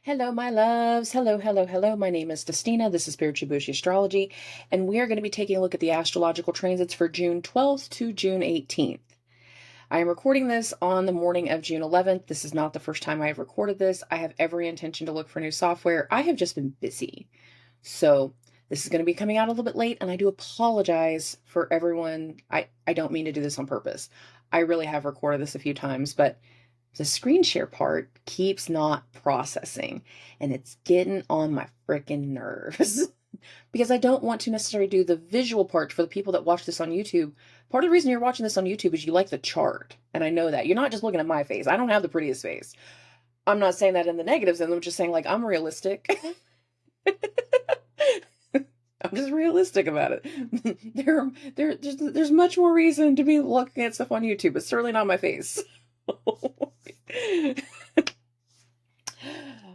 Hello, my loves. Hello, hello, hello. My name is Destina. This is Spiritual Bushi Astrology, and we are going to be taking a look at the astrological transits for June 12th to June 18th. I am recording this on the morning of June 11th. This is not the first time I have recorded this. I have every intention to look for new software. I have just been busy. So this is going to be coming out a little bit late, and I do apologize for everyone. I don't mean to do this on purpose. I really have recorded this a few times, but the screen share part keeps not processing, and it's getting on my freaking nerves because I don't want to necessarily do the visual part for the people that watch this on YouTube. Part of the reason you're watching this on YouTube is you like the chart, and I know that. You're not just looking at my face. I don't have the prettiest face. I'm not saying that in the negatives, and I'm just saying, like, I'm realistic. I'm just realistic about it. There's much more reason to be looking at stuff on YouTube, but certainly not my face.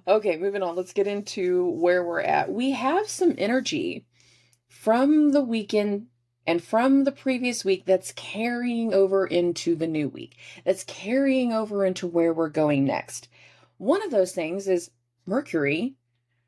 Okay, moving on. Let's get into where we're at. We have some energy from the weekend and from the previous week that's carrying over into the new week. That's carrying over into where we're going next. One of those things is Mercury,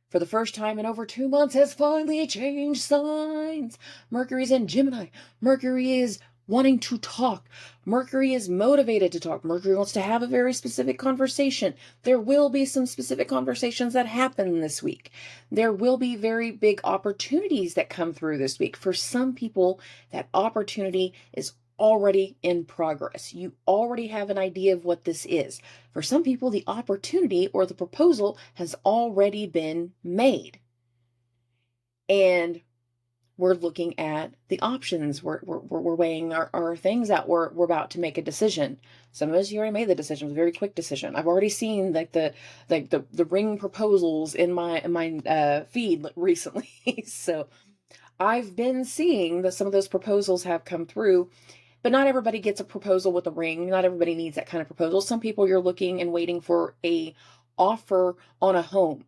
for the first time in over 2 months, has finally changed signs. Mercury's in Gemini. Mercury is wanting to talk. Mercury is motivated to talk. Mercury wants to have a very specific conversation. There will be some specific conversations that happen this week. There will be very big opportunities that come through this week. For some people, that opportunity is already in progress. You already have an idea of what this is. For some people, the opportunity or the proposal has already been made. And we're looking at the options. We're weighing our things out. We're about to make a decision. Some of us, you already made the decision. It was a very quick decision. I've already seen the ring proposals in my feed recently. So I've been seeing that some of those proposals have come through. But not everybody gets a proposal with a ring. Not everybody needs that kind of proposal. Some people, you're looking and waiting for a offer on a home.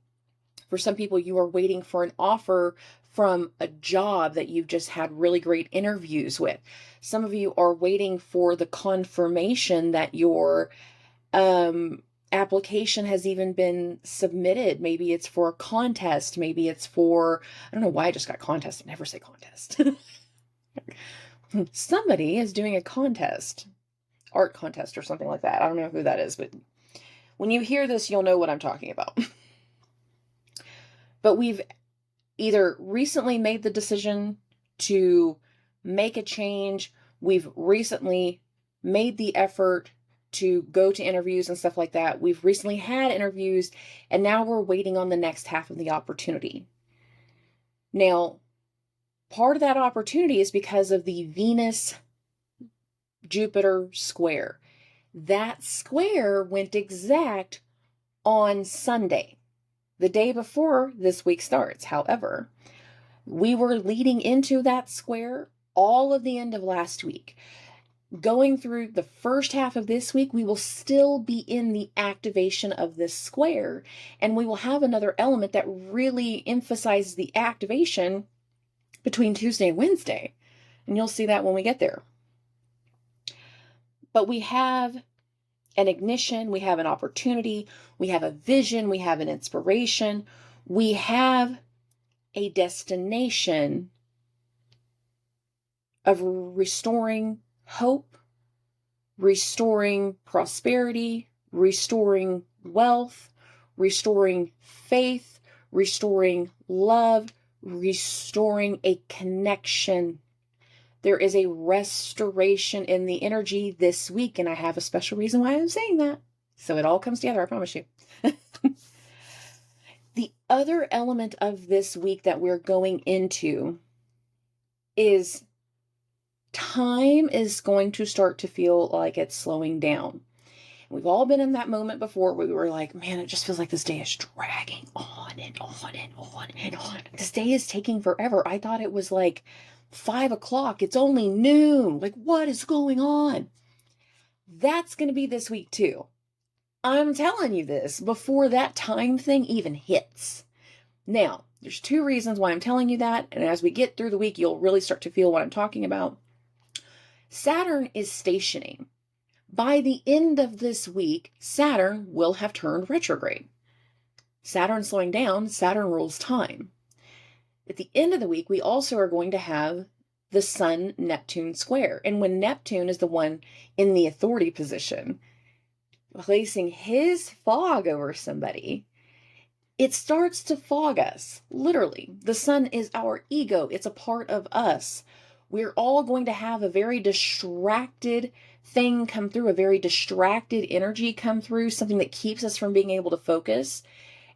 For some people, you are waiting for an offer from a job that you've just had really great interviews with. Some of you are waiting for the confirmation that your application has even been submitted. Maybe it's for a contest. Maybe it's for, I don't know why I just got contest. I never say contest. Somebody is doing a contest, art contest or something like that. I don't know who that is, but when you hear this, you'll know what I'm talking about. But we've either recently made the decision to make a change. We've recently made the effort to go to interviews and stuff like that. We've recently had interviews, and now we're waiting on the next half of the opportunity. Now, part of that opportunity is because of the Venus-Jupiter square. That square went exact on Sunday, the day before this week starts. However, we were leading into that square all of the end of last week. Going through the first half of this week, we will still be in the activation of this square, and we will have another element that really emphasizes the activation between Tuesday and Wednesday. And you'll see that when we get there. But we have an ignition, we have an opportunity, we have a vision, we have an inspiration, we have a destination of restoring hope, restoring prosperity, restoring wealth, restoring faith, restoring love, restoring a connection. There is a restoration in the energy this week, and I have a special reason why I'm saying that. So it all comes together, I promise you. The other element of this week that we're going into is time is going to start to feel like it's slowing down. We've all been in that moment before where we were like, man, it just feels like this day is dragging on and on and on and on. This day is taking forever. I thought it was like 5 o'clock. It's only noon. Like, what is going on? That's going to be this week too. I'm telling you this before that time thing even hits. Now, there's 2 reasons why I'm telling you that. And as we get through the week, you'll really start to feel what I'm talking about. Saturn is stationing. By the end of this week, Saturn will have turned retrograde. Saturn slowing down, Saturn rules time. At the end of the week, we also are going to have the Sun-Neptune square. And when Neptune is the one in the authority position, placing his fog over somebody, it starts to fog us, literally. The sun is our ego. It's a part of us. We're all going to have a very distracted thing come through, a very distracted energy come through, something that keeps us from being able to focus.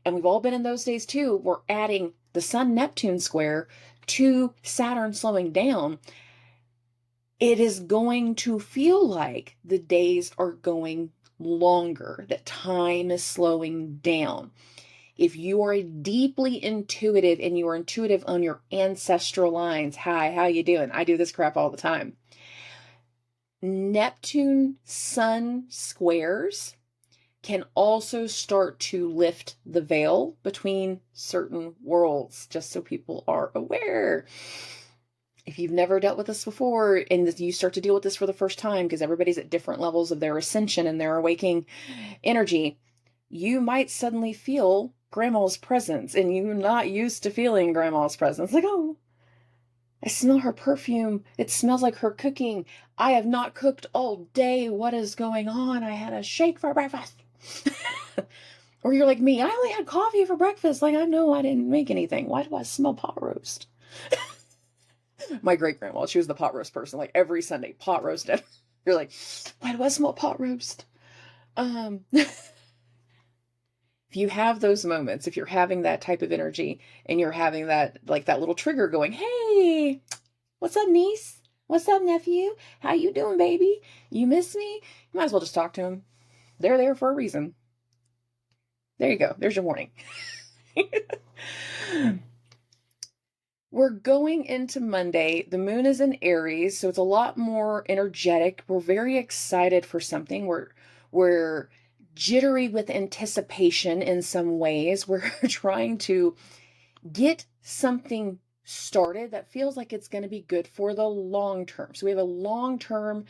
And we've all been in those days too. We're adding the Sun-Neptune square to Saturn slowing down. It is going to feel like the days are going longer, that time is slowing down. If you are deeply intuitive and you are intuitive on your ancestral lines, hi, how you doing? I do this crap all the time. Neptune Sun squares can also start to lift the veil between certain worlds, just so people are aware. If you've never dealt with this before and you start to deal with this for the first time, because everybody's at different levels of their ascension and their awakening energy, you might suddenly feel grandma's presence, and you're not used to feeling grandma's presence. Like, oh, I smell her perfume. It smells like her cooking. I have not cooked all day. What is going on? I had a shake for breakfast. Or you're like me. I only had coffee for breakfast. Like, I know I didn't make anything. Why do I smell pot roast? My great grandma, she was the pot roast person. Like every Sunday, pot roast. You're like, why do I smell pot roast? If you have those moments, if you're having that type of energy and you're having that, like that little trigger going, hey, what's up, niece? What's up, nephew? How you doing, baby? You miss me? You might as well just talk to them. They're there for a reason. There you go. There's your warning. We're going into Monday. The moon is in Aries, so it's a lot more energetic. We're very excited for something. We're jittery with anticipation in some ways. We're trying to get something started that feels like it's going to be good for the long term. So we have a long-term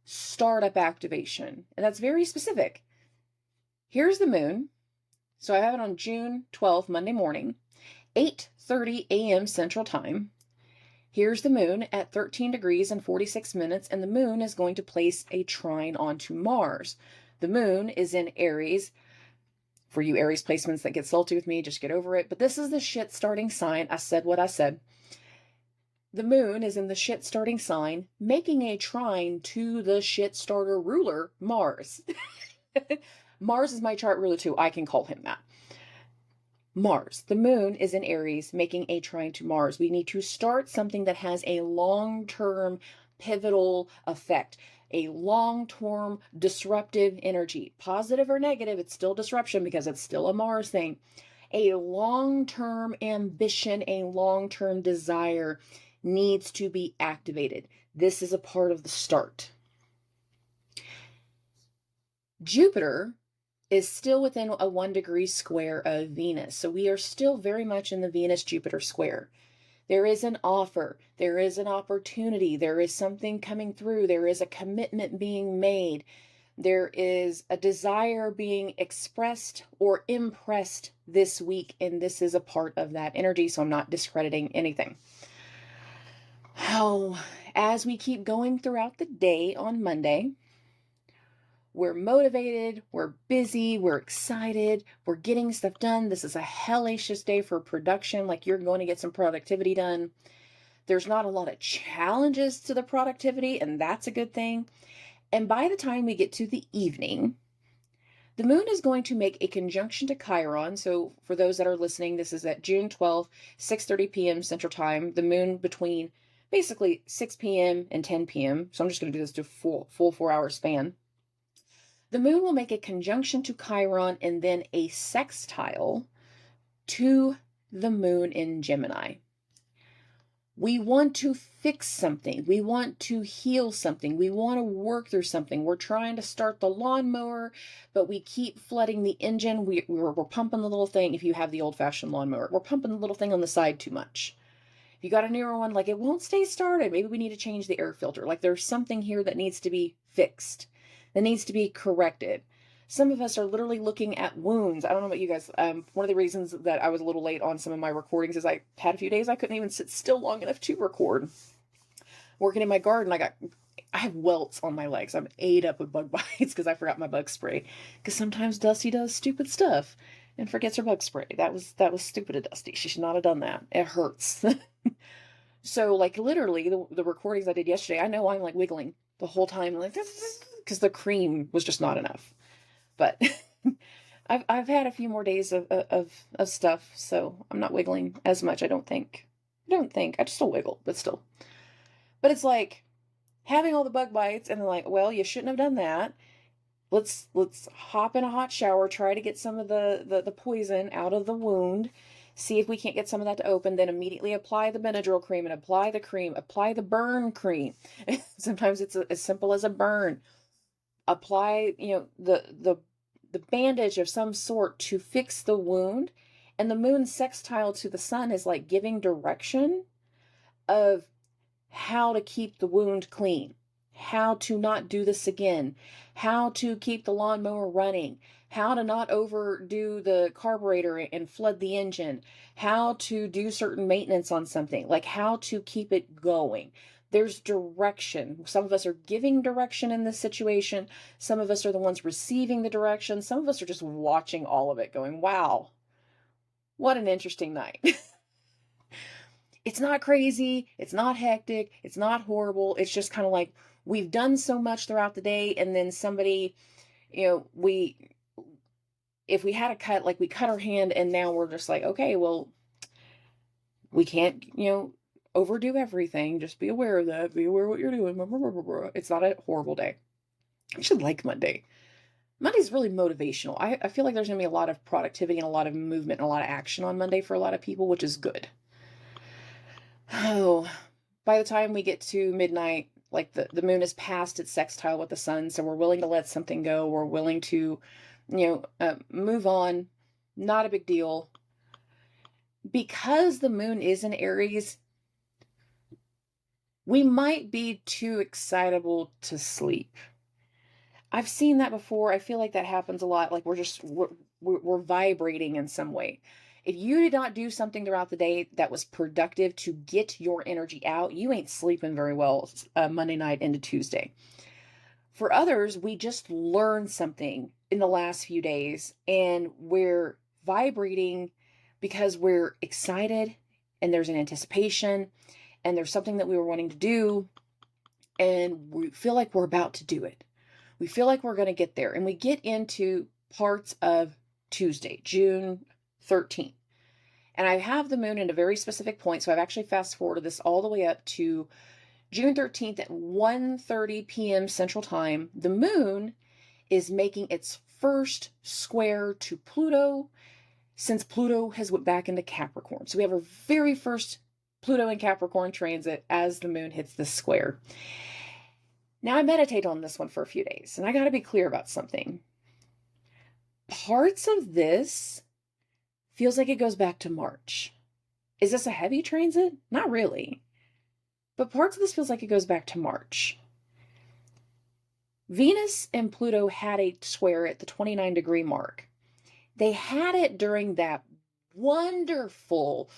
startup activation, and that's very specific. Here's the moon. So I have it on June 12th, Monday morning, 8:30 a.m. Central Time. Here's the moon at 13 degrees and 46 minutes, and the moon is going to place a trine onto Mars. The moon is in Aries. For you Aries placements that get salty with me, just get over it. But this is the shit starting sign. I said what I said. The moon is in the shit starting sign, making a trine to the shit starter ruler, Mars. Mars is my chart ruler too. I can call him that. Mars. The moon is in Aries, making a trine to Mars. We need to start something that has a long-term pivotal effect, a long-term disruptive energy. Positive or negative, it's still disruption because it's still a Mars thing. A long-term ambition, a long-term desire needs to be activated. This is a part of the start. Jupiter is still within a 1 degree square of Venus. So we are still very much in the Venus-Jupiter square. There is an offer. There is an opportunity. There is something coming through. There is a commitment being made. There is a desire being expressed or impressed this week, and this is a part of that energy, so I'm not discrediting anything. As we keep going throughout the day on Monday, we're motivated, we're busy, we're excited, we're getting stuff done. This is a hellacious day for production, like you're going to get some productivity done. There's not a lot of challenges to the productivity, and that's a good thing. And by the time we get to the evening, the moon is going to make a conjunction to Chiron. So for those that are listening, this is at June 12th, 6:30 p.m. Central Time. The moon between basically 6 p.m. and 10 p.m. So I'm just going to do this to full 4-hour span. The moon will make a conjunction to Chiron and then a sextile to the moon in Gemini. We want to fix something. We want to heal something. We want to work through something. We're trying to start the lawnmower, but we keep flooding the engine. We're pumping the little thing. If you have the old-fashioned lawnmower, we're pumping the little thing on the side too much. If you got a newer one, like it won't stay started. Maybe we need to change the air filter. Like there's something here that needs to be fixed, that needs to be corrected. Some of us are literally looking at wounds. I don't know about you guys. One of the reasons that I was a little late on some of my recordings is I had a few days I couldn't even sit still long enough to record. Working in my garden, I have welts on my legs. I'm ate up with bug bites because I forgot my bug spray. Because sometimes Dusty does stupid stuff and forgets her bug spray. That was stupid of Dusty. She should not have done that. It hurts. So like literally the recordings I did yesterday, I know I'm like wiggling the whole time, like because the cream was just not enough. But I've had a few more days of stuff, so I'm not wiggling as much. I don't think. I just still wiggle, but still. But it's like having all the bug bites, and they're like, well, you shouldn't have done that. Let's hop in a hot shower, try to get some of the poison out of the wound, see if we can't get some of that to open, then immediately apply the Benadryl cream and apply the burn cream. Sometimes it's as simple as a burn. Apply, the bandage of some sort to fix the wound. And the moon sextile to the sun is like giving direction of how to keep the wound clean, how to not do this again, how to keep the lawnmower running, how to not overdo the carburetor and flood the engine, how to do certain maintenance on something, like how to keep it going. There's direction. Some of us are giving direction in this situation. Some of us are the ones receiving the direction. Some of us are just watching all of it going, wow, what an interesting night. It's not crazy. It's not hectic. It's not horrible. It's just kind of like we've done so much throughout the day. And then somebody, if we had a cut, like we cut our hand and now we're just like, okay, well, we can't, overdo everything. Just be aware of that. Be aware of what you're doing. It's not a horrible day. I should like Monday. Monday's really motivational. I feel like there's going to be a lot of productivity and a lot of movement and a lot of action on Monday for a lot of people, which is good. Oh, by the time we get to midnight, like the moon is past its sextile with the sun, so we're willing to let something go. We're willing to, move on. Not a big deal. Because the moon is in Aries, we might be too excitable to sleep. I've seen that before. I feel like that happens a lot. Like we're vibrating in some way. If you did not do something throughout the day that was productive to get your energy out, you ain't sleeping very well Monday night into Tuesday. For others, we just learned something in the last few days and we're vibrating because we're excited and there's an anticipation and there's something that we were wanting to do and we feel like we're about to do it. We feel like we're going to get there, and we get into parts of Tuesday, June 13th. And I have the moon in a very specific point, so I've actually fast forwarded this all the way up to June 13th at 1:30 p.m. Central Time. The moon is making its first square to Pluto since Pluto has went back into Capricorn. So we have our very first Pluto and Capricorn transit as the moon hits this square. Now I meditate on this one for a few days, and I got to be clear about something. Parts of this feels like it goes back to March. Is this a heavy transit? Not really. But parts of this feels like it goes back to March. Venus and Pluto had a square at the 29-degree mark. They had it during that wonderful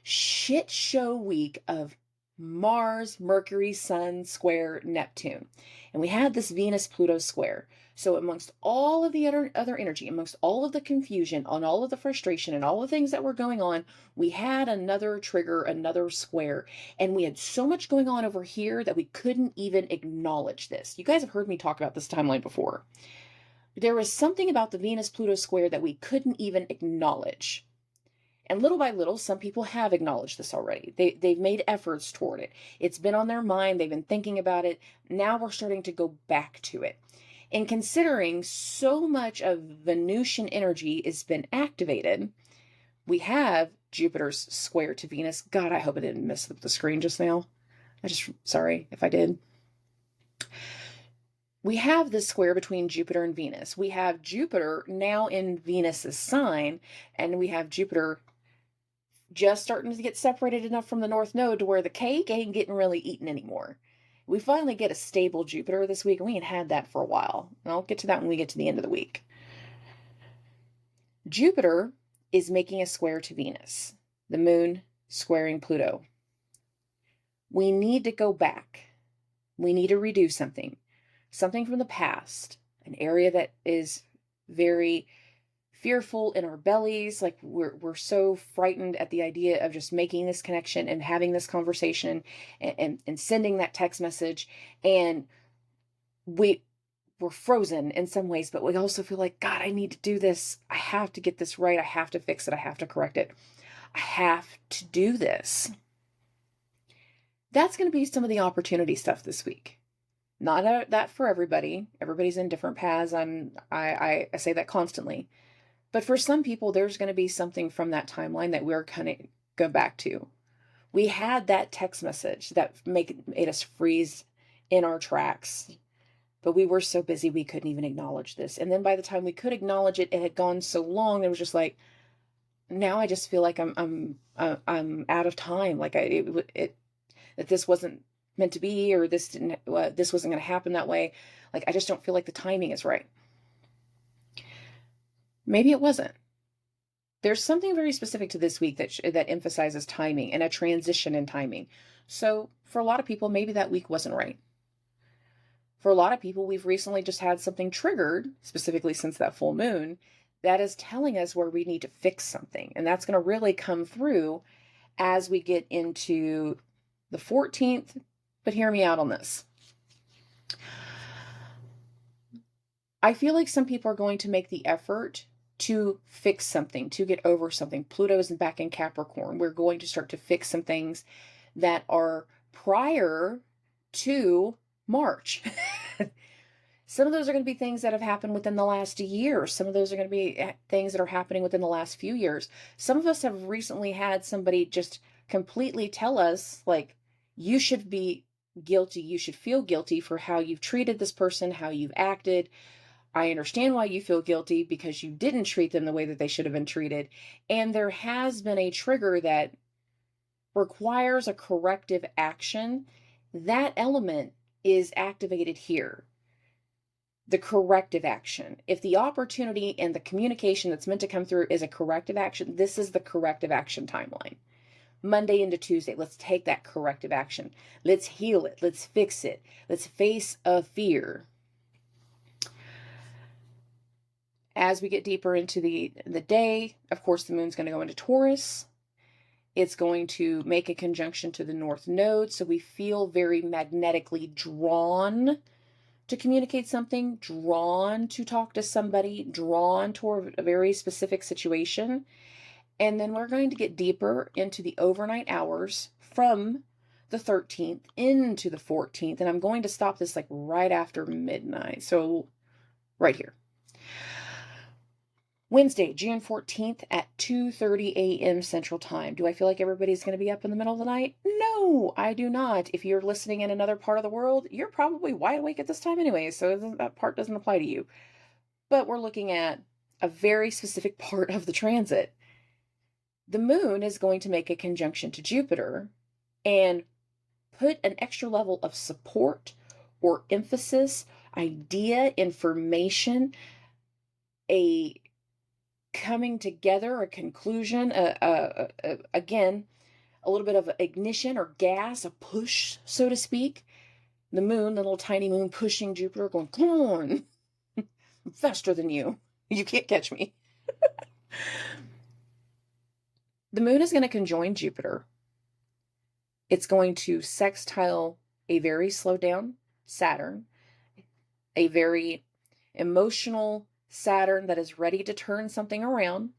shit show week of Mars, Mercury, Sun, square, Neptune. And we had this Venus-Pluto square. So amongst all of the other energy, amongst all of the confusion, on all of the frustration and all the things that were going on, we had another trigger, another square. And we had so much going on over here that we couldn't even acknowledge this. You guys have heard me talk about this timeline before. There was something about the Venus-Pluto square that we couldn't even acknowledge. And little by little, some people have acknowledged this already. They've made efforts toward it. It's been on their mind. They've been thinking about it. Now we're starting to go back to it. And considering so much of Venusian energy has been activated, we have Jupiter's square to Venus. God, I hope I didn't mess up the screen just now. Sorry if I did. We have this square between Jupiter and Venus. We have Jupiter now in Venus's sign, and we have Jupiter just starting to get separated enough from the North Node to where the cake ain't getting really eaten anymore. We finally get a stable Jupiter this week, and we ain't had that for a while. And I'll get to that when we get to the end of the week. Jupiter is making a square to Venus, the moon squaring Pluto. We need to go back. We need to redo something from the past, an area that is very fearful in our bellies. Like we're so frightened at the idea of just making this connection and having this conversation and sending that text message. And we're frozen in some ways, but we also feel like, God, I need to do this. I have to get this right. I have to fix it. I have to correct it. I have to do this. That's going to be some of the opportunity stuff this week. Not that for everybody. Everybody's in different paths. I say that constantly. But for some people, there's going to be something from that timeline that we're kind of go back to. We had that text message that made us freeze in our tracks, but we were so busy we couldn't even acknowledge this. And then by the time we could acknowledge it, it had gone so long. It was just like, now I just feel like I'm out of time. Like that this wasn't meant to be, or this wasn't going to happen that way. Like I just don't feel like the timing is right. Maybe it wasn't. There's something very specific to this week that emphasizes timing and a transition in timing. So for a lot of people, maybe that week wasn't right. For a lot of people, we've recently just had something triggered, specifically since that full moon, that is telling us where we need to fix something. And that's going to really come through as we get into the 14th. But hear me out on this. I feel like some people are going to make the effort to fix something, to get over something. Pluto is back in Capricorn. We're going to start to fix some things that are prior to March. Some of those are going to be things that have happened within the last year. Some of those are going to be things that are happening within the last few years. Some of us have recently had somebody just completely tell us, like, you should be guilty. You should feel guilty for how you've treated this person, how you've acted. I understand why you feel guilty because you didn't treat them the way that they should have been treated. And there has been a trigger that requires a corrective action. That element is activated here. The corrective action. If the opportunity and the communication that's meant to come through is a corrective action, this is the corrective action timeline. Monday into Tuesday, let's take that corrective action. Let's heal it. Let's fix it. Let's face a fear. As we get deeper into the day, of course, the moon's going to go into Taurus. It's going to make a conjunction to the North Node, so we feel very magnetically drawn to communicate something, drawn to talk to somebody, drawn toward a very specific situation. And then we're going to get deeper into the overnight hours from the 13th into the 14th. And I'm going to stop this like right after midnight. So right here. Wednesday, June 14th at 2:30 a.m. Central Time. Do I feel like everybody's going to be up in the middle of the night? No, I do not. If you're listening in another part of the world, you're probably wide awake at this time anyway, so that part doesn't apply to you. But we're looking at a very specific part of the transit. The moon is going to make a conjunction to Jupiter and put an extra level of support or emphasis, idea, information, a coming together, a conclusion, again, a little bit of ignition or gas, a push, so to speak. The moon, the little tiny moon pushing Jupiter, going, come on, I'm faster than you. You can't catch me. The moon is going to conjoin Jupiter. It's going to sextile a very slowed down Saturn, a very emotional Saturn that is ready to turn something around.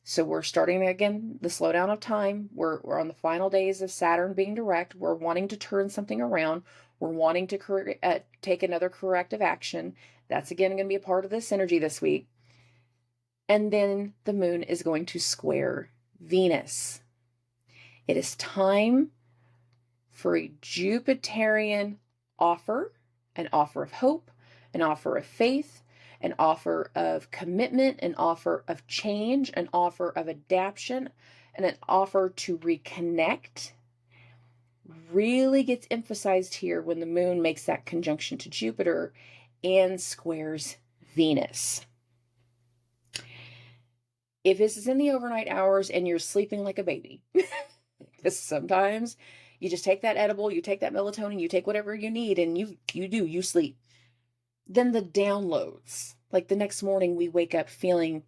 So we're starting again the slowdown of time. We're on the final days of Saturn being direct. We're wanting to turn something around. We're wanting to take another corrective action. That's again going to be a part of this energy this week. And then the moon is going to square Venus. It is time for a Jupiterian offer, an offer of hope, an offer of faith, an offer of commitment, an offer of change, an offer of adaptation, and an offer to reconnect. really gets emphasized here when the moon makes that conjunction to Jupiter and squares Venus. If this is in the overnight hours and you're sleeping like a baby, because sometimes you just take that edible, you take that melatonin, you take whatever you need, and you sleep. Then the downloads, like the next morning we wake up feeling,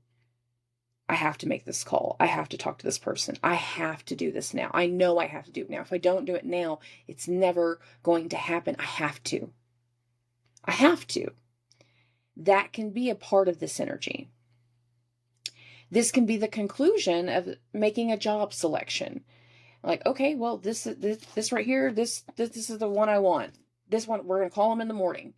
I have to make this call. I have to talk to this person. I have to do this now. I know I have to do it now. If I don't do it now, it's never going to happen. I have to. I have to. That can be a part of this energy. This can be the conclusion of making a job selection. Like, okay, well, this right here, this is the one I want. This one, we're going to call them in the morning.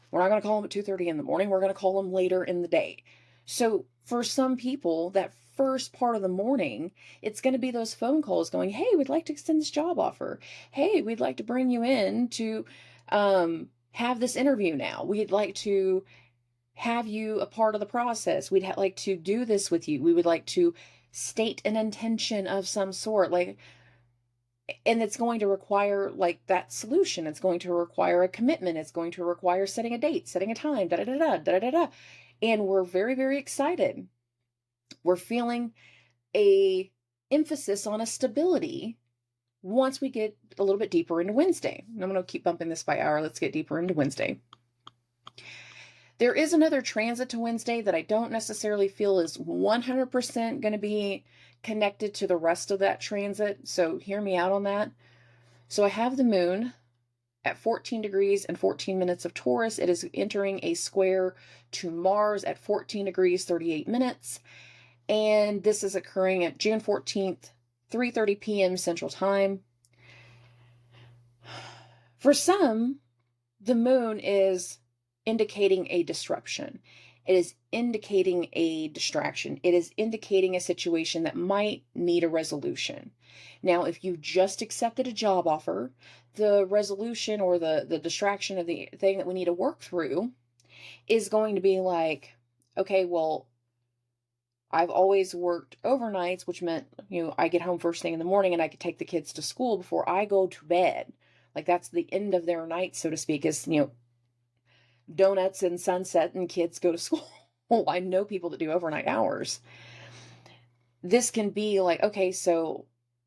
We're not going to call them at 2:30 in the morning. We're going to call them later in the day. So for some people, that first part of the morning, it's going to be those phone calls going, hey, we'd like to extend this job offer. Hey, we'd like to bring you in to have this interview now. We'd like to have you a part of the process. We'd like to do this with you. We would like to state an intention of some sort. Like, and it's going to require like that solution. It's going to require a commitment. It's going to require setting a date, setting a time, da da da da da da da. And we're very, very excited. We're feeling a emphasis on a stability once we get a little bit deeper into Wednesday. I'm going to keep bumping this by hour. Let's get deeper into Wednesday. There is another transit to Wednesday that I don't necessarily feel is 100% going to be connected to the rest of that transit. So hear me out on that. So I have the moon at 14 degrees and 14 minutes of Taurus. It is entering a square to Mars at 14 degrees, 38 minutes. And this is occurring at June 14th, 3:30 p.m. Central Time. For some, the moon is indicating a disruption. It is indicating a distraction. It is indicating a situation that might need a resolution. Now, if you just accepted a job offer, the resolution or the distraction of the thing that we need to work through is going to be like, okay, well, I've always worked overnights, which meant, I get home first thing in the morning and I could take the kids to school before I go to bed. Like that's the end of their night, so to speak, is, donuts and sunset and kids go to school. I know people that do overnight hours. This can be like, okay, so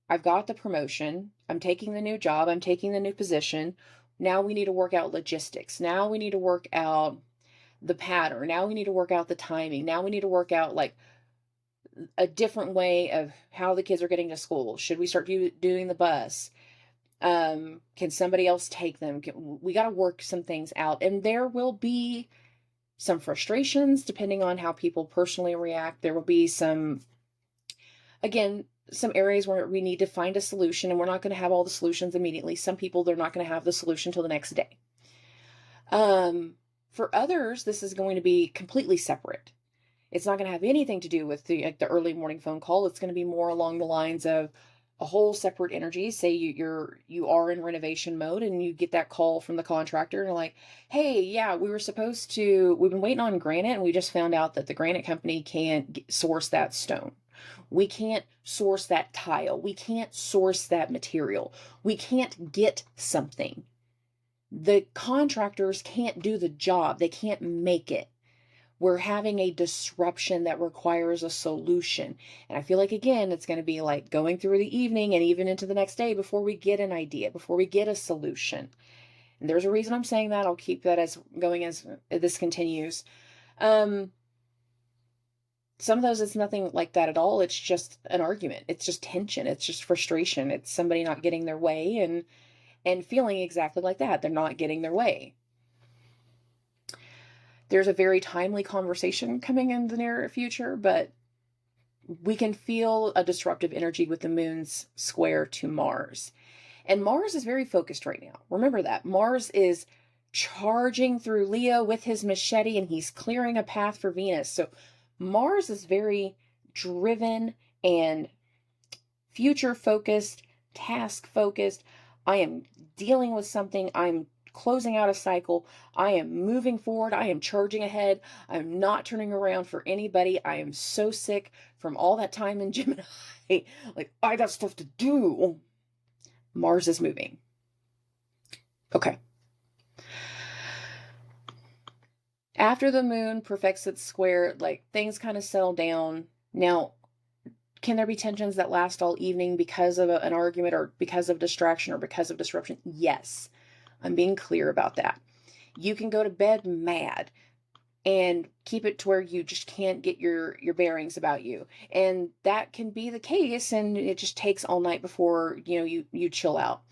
I've got the promotion. I'm taking the new job. I'm taking the new position. Now we need to work out logistics. Now we need to work out the pattern. Now we need to work out the timing. Now we need to work out like a different way of how the kids are getting to school. Should we start doing the bus? Can somebody else take them? We got to work some things out, and there will be some frustrations depending on how people personally react. There will be some areas where we need to find a solution, and we're not going to have all the solutions immediately. Some people, they're not going to have the solution till the next day. For others, this is going to be completely separate. It's not going to have anything to do with the early morning phone call. It's going to be more along the lines of a whole separate energy. Say you are in renovation mode and you get that call from the contractor and you're like, hey, yeah, we've been waiting on granite and we just found out that the granite company can't source that stone. We can't source that tile. We can't source that material. We can't get something. The contractors can't do the job. They can't make it. We're having a disruption that requires a solution. And I feel like, again, it's going to be like going through the evening and even into the next day before we get an idea, before we get a solution. And there's a reason I'm saying that. I'll keep that as going as this continues. Some of those, it's nothing like that at all. It's just an argument. It's just tension. It's just frustration. It's somebody not getting their way and feeling exactly like that. They're not getting their way. There's a very timely conversation coming in the near future, but we can feel a disruptive energy with the moon's square to Mars. And Mars is very focused right now. Remember that. Mars is charging through Leo with his machete and he's clearing a path for Venus. So Mars is very driven and future focused, task focused. I am dealing with something. I'm closing out a cycle. I am moving forward. I am charging ahead. I'm not turning around for anybody. I am so sick from all that time in Gemini. Like, I got stuff to do. Mars is moving. Okay. After the moon perfects its square, like things kind of settle down. Now, can there be tensions that last all evening because of an argument or because of distraction or because of disruption? Yes. I'm being clear about that. You can go to bed mad and keep it to where you just can't get your bearings about you. And that can be the case, and it just takes all night before, you chill out.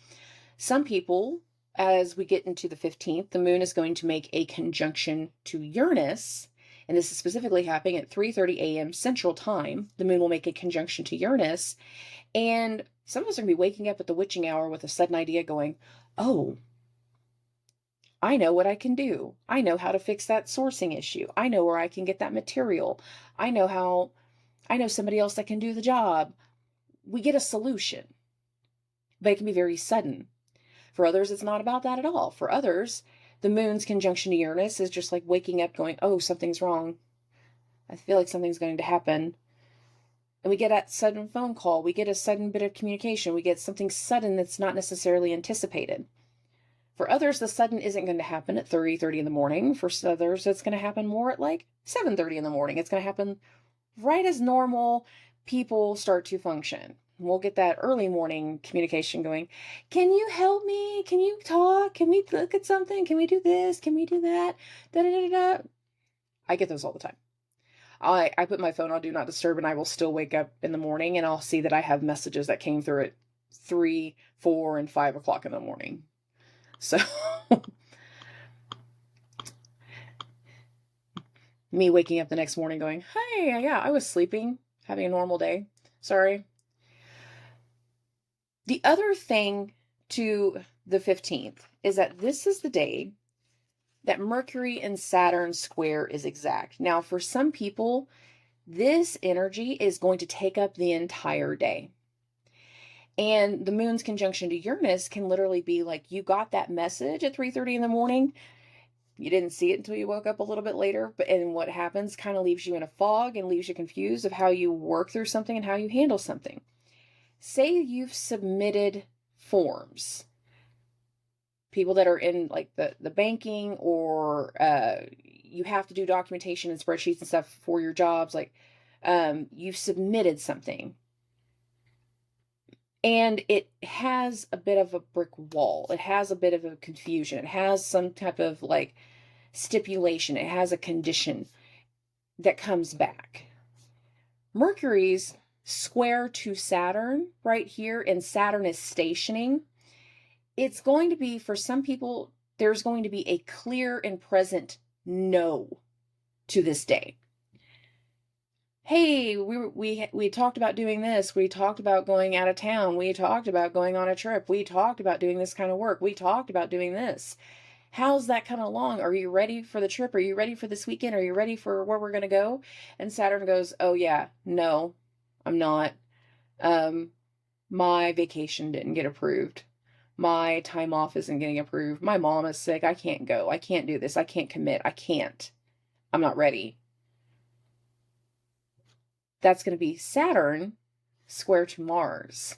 Some people, as we get into the 15th, the moon is going to make a conjunction to Uranus, and this is specifically happening at 3:30 a.m. Central Time. The moon will make a conjunction to Uranus, and some of us are going to be waking up at the witching hour with a sudden idea going, oh, I know what I can do. I know how to fix that sourcing issue. I know where I can get that material. I know somebody else that can do the job. We get a solution, but it can be very sudden. For others, it's not about that at all. For others, the moon's conjunction to Uranus is just like waking up going, oh, something's wrong. I feel like something's going to happen. And we get that sudden phone call. We get a sudden bit of communication. We get something sudden that's not necessarily anticipated. For others, the sudden isn't going to happen at 3:30 in the morning. For others, it's going to happen more at like 7:30 in the morning. It's going to happen right as normal people start to function. We'll get that early morning communication going. Can you help me? Can you talk? Can we look at something? Can we do this? Can we do that? Da, da, da, da. I get those all the time. I put my phone on Do Not Disturb, and I will still wake up in the morning and I'll see that I have messages that came through at 3, 4, and 5 o'clock in the morning. So me waking up the next morning going, hey, yeah, I was sleeping, having a normal day. Sorry. The other thing to the 15th is that this is the day that Mercury and Saturn square is exact. Now, for some people, this energy is going to take up the entire day. And the moon's conjunction to Uranus can literally be like, you got that message at 3:30 in the morning. You didn't see it until you woke up a little bit later. And what happens kind of leaves you in a fog and leaves you confused of how you work through something and how you handle something. Say you've submitted forms. People that are in like the banking or you have to do documentation and spreadsheets and stuff for your jobs. Like you've submitted something. And it has a bit of a brick wall. It has a bit of a confusion. It has some type of like stipulation. It has a condition that comes back. Mercury's square to Saturn right here, and Saturn is stationing. It's going to be, for some people, there's going to be a clear and present no to this day. Hey, we talked about doing this. We talked about going out of town. We talked about going on a trip. We talked about doing this kind of work. We talked about doing this. How's that coming along? Are you ready for the trip? Are you ready for this weekend? Are you ready for where we're going to go? And Saturn goes, oh yeah, no, I'm not. My vacation didn't get approved. My time off isn't getting approved. My mom is sick. I can't go. I can't do this. I can't commit. I can't. I'm not ready. That's going to be Saturn square to Mars.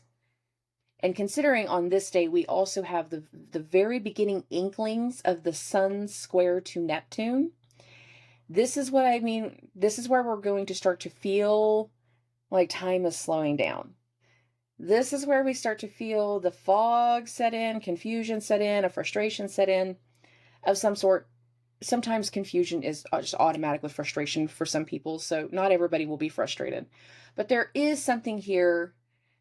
And considering on this day, we also have the very beginning inklings of the Sun square to Neptune. This is what I mean. This is where we're going to start to feel like time is slowing down. This is where we start to feel the fog set in, confusion set in, a frustration set in of some sort. Sometimes confusion is just automatic with frustration for some people, so not everybody will be frustrated. But there is something here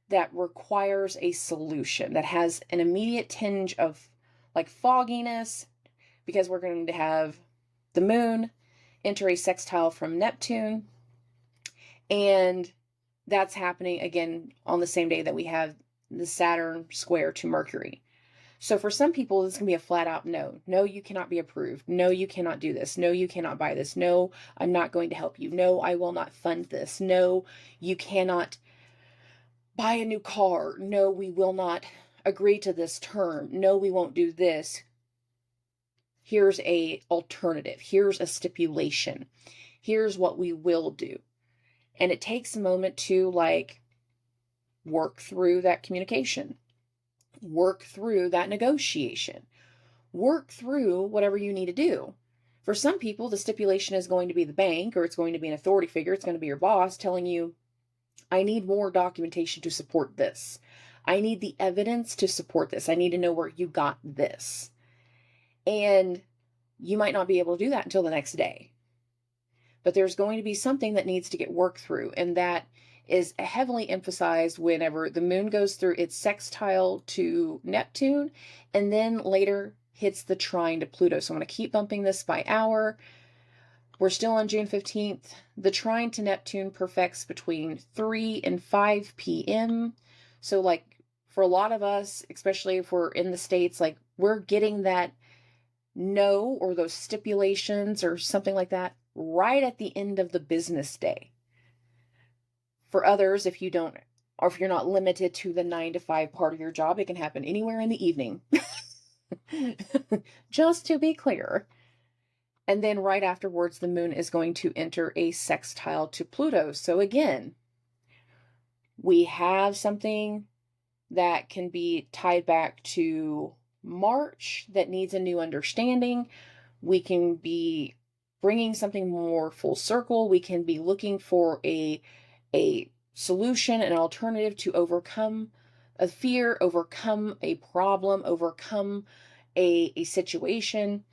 that requires a solution, that has an immediate tinge of like fogginess, because we're going to have the moon enter a sextile from Neptune, and that's happening again on the same day that we have the Saturn square to Mercury. So for some people, this can be a flat out no. No, you cannot be approved. No, you cannot do this. No, you cannot buy this. No, I'm not going to help you. No, I will not fund this. No, you cannot buy a new car. No, we will not agree to this term. No, we won't do this. Here's a alternative. Here's a stipulation. Here's what we will do. And it takes a moment to like work through that communication. Work through that negotiation. Work through whatever you need to do. For some people, the stipulation is going to be the bank, or it's going to be an authority figure. It's going to be your boss telling you, I need more documentation to support this. I need the evidence to support this. I need to know where you got this. And you might not be able to do that until the next day. But there's going to be something that needs to get worked through. And that is heavily emphasized whenever the moon goes through its sextile to Neptune and then later hits the trine to Pluto. So I'm going to keep bumping this by hour. We're still on June 15th. The trine to Neptune perfects between 3 and 5 p.m. So like for a lot of us, especially if we're in the States, like we're getting that no or those stipulations or something like that right at the end of the business day. For others, if you don't, or if you're not limited to the 9 to 5 part of your job, it can happen anywhere in the evening. Just to be clear. And then right afterwards, the moon is going to enter a sextile to Pluto. So again, we have something that can be tied back to March that needs a new understanding. We can be bringing something more full circle. We can be looking for a solution, an alternative to overcome a fear, overcome a problem, overcome a situation.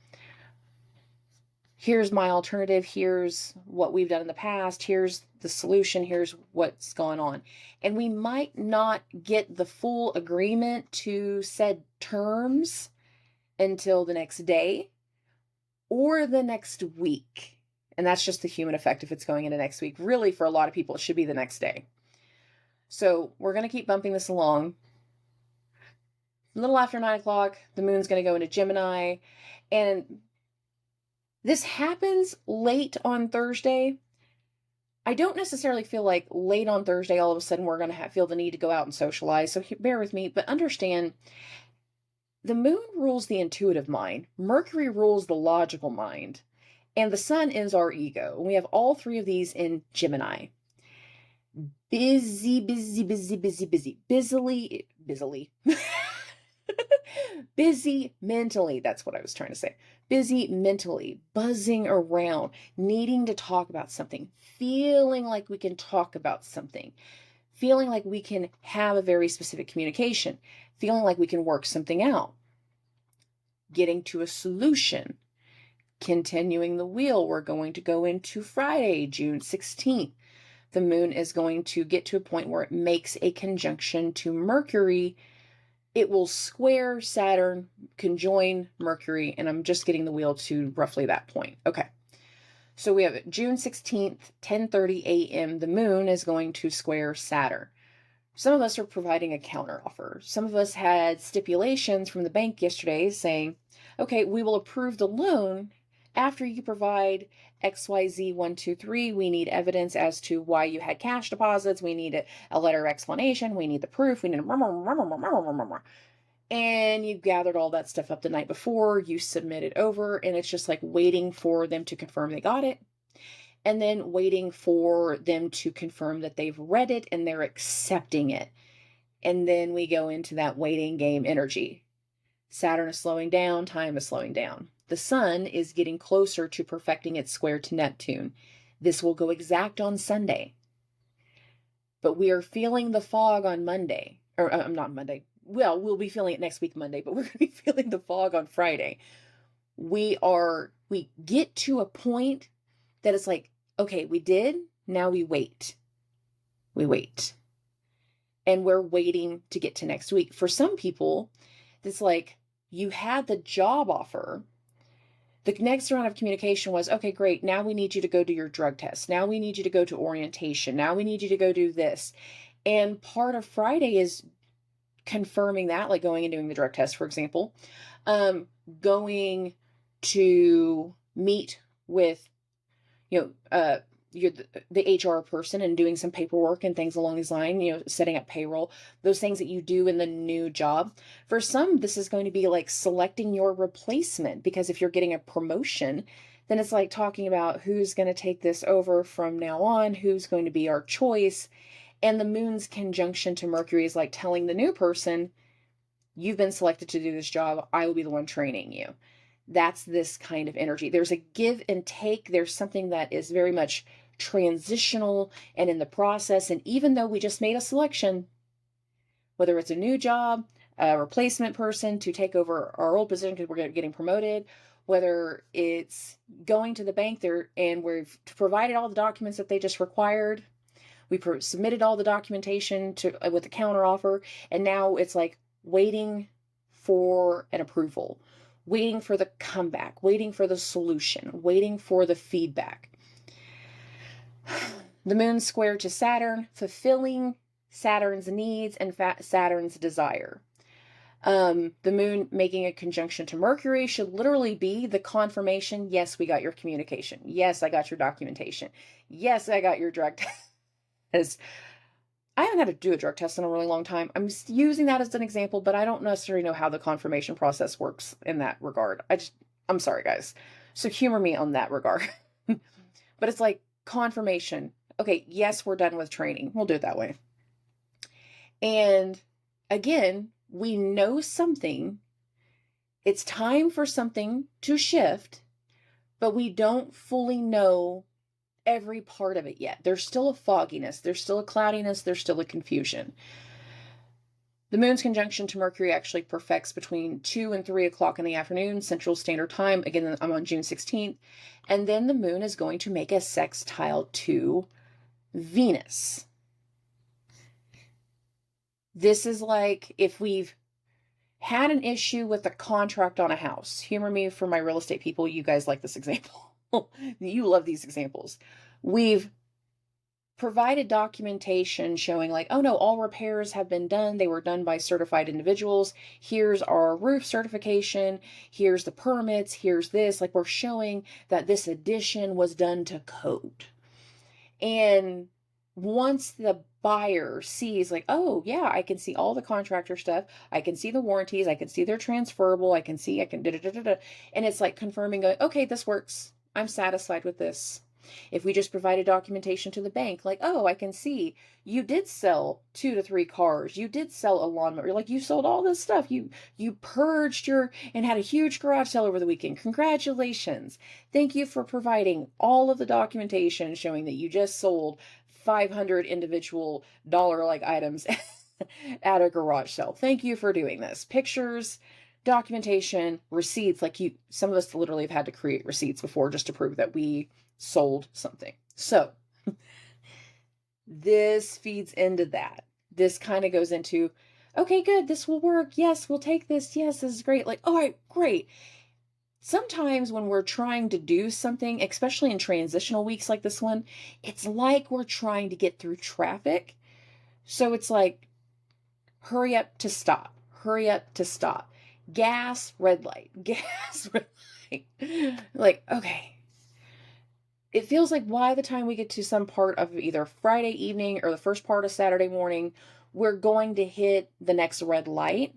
Here's my alternative. Here's what we've done in the past. Here's the solution. Here's what's going on. And we might not get the full agreement to said terms until the next day or the next week. And that's just the human effect if it's going into next week. Really, for a lot of people, it should be the next day. So we're going to keep bumping this along. A little after 9 o'clock, the moon's going to go into Gemini. And this happens late on Thursday. I don't necessarily feel like late on Thursday, all of a sudden, we're going to feel the need to go out and socialize. So bear with me, but understand the moon rules the intuitive mind. Mercury rules the logical mind. And the sun is our ego. We have all three of these in Gemini. Busily. Busy mentally. That's what I was trying to say. Busy mentally, buzzing around, needing to talk about something, feeling like we can talk about something, feeling like we can have a very specific communication, feeling like we can work something out, getting to a solution, continuing the wheel. We're going to go into Friday, June 16th. The moon is going to get to a point where it makes a conjunction to Mercury. It will square Saturn, conjoin Mercury, and I'm just getting the wheel to roughly that point. Okay. So we have June 16th, 10:30 a.m. The moon is going to square Saturn. Some of us are providing a counteroffer. Some of us had stipulations from the bank yesterday saying, okay, we will approve the loan after you provide XYZ123. We need evidence as to why you had cash deposits. We need a letter of explanation. We need the proof. We need and you gathered all that stuff up the night before. You submit it over, and it's just like waiting for them to confirm they got it, and then waiting for them to confirm that they've read it and they're accepting it. And then we go into that waiting game energy. Saturn is slowing down. Time is slowing down. The sun is getting closer to perfecting its square to Neptune. This will go exact on Sunday. But we are feeling the fog on Monday. Or not Monday. Well, we'll be feeling it next week, Monday, but we're going to be feeling the fog on Friday. We get to a point that it's like, okay, we did. Now we wait. We wait. And we're waiting to get to next week. For some people, it's like you had the job offer. The next round of communication was, okay, great. Now we need you to go do your drug test. Now we need you to go to orientation. Now we need you to go do this. And part of Friday is confirming that, like going and doing the drug test, for example, going to meet with, you're the HR person and doing some paperwork and things along these lines, setting up payroll, those things that you do in the new job. For some, this is going to be like selecting your replacement, because if you're getting a promotion, then it's like talking about who's going to take this over from now on, who's going to be our choice. And the moon's conjunction to Mercury is like telling the new person, You've been selected to do this job. I will be the one training you. That's this kind of energy. There's a give and take. There's something that is very much transitional and in the process. And even though we just made a selection, whether it's a new job, a replacement person to take over our old position because we're getting promoted, whether it's going to the bank there and we've provided all the documents that they just required, we submitted all the documentation to with the counter offer, and now it's like waiting for an approval, waiting for the comeback, waiting for the solution, waiting for the feedback. The moon square to Saturn, fulfilling Saturn's needs and Saturn's desire. The moon making a conjunction to Mercury should literally be the confirmation. Yes, we got your communication. Yes, I got your documentation. Yes, I got your drug test. I haven't had to do a drug test in a really long time. I'm using that as an example, but I don't necessarily know how the confirmation process works in that regard. I'm sorry, guys. So humor me on that regard. But it's like confirmation. Okay, yes, we're done with training. We'll do it that way. And again, we know something. It's time for something to shift, but we don't fully know every part of it yet. There's still a fogginess, there's still a cloudiness, there's still a confusion. The moon's conjunction to Mercury actually perfects between 2 and 3 o'clock in the afternoon, Central Standard Time. Again, I'm on June 16th. And then the moon is going to make a sextile to Venus. This is like if we've had an issue with a contract on a house. Humor me for my real estate people. You guys like this example. You love these examples. We've provided documentation showing like, oh no, all repairs have been done. They were done by certified individuals. Here's our roof certification. Here's the permits. Here's this. Like we're showing that this addition was done to code. And once the buyer sees like, oh yeah, I can see all the contractor stuff. I can see the warranties. I can see they're transferable. I can and it's like confirming, okay, this works. I'm satisfied with this. If we just provided documentation to the bank, like, oh, I can see you did sell 2 to 3 cars. You did sell a lawnmower. Like you sold all this stuff. You purged and had a huge garage sale over the weekend. Congratulations. Thank you for providing all of the documentation showing that you just sold 500 individual dollar-like items at a garage sale. Thank you for doing this. Pictures, documentation, receipts. Like some of us literally have had to create receipts before just to prove that we sold something. So this feeds into that. This kind of goes into, okay, good, this will work. Yes, we'll take this. Yes, this is great. Like, all right, great. Sometimes when we're trying to do something, especially in transitional weeks like this one, it's like we're trying to get through traffic. So it's like, hurry up to stop, hurry up to stop. Gas, red light, gas, red light. Like, okay. It feels like by the time we get to some part of either Friday evening or the first part of Saturday morning, we're going to hit the next red light.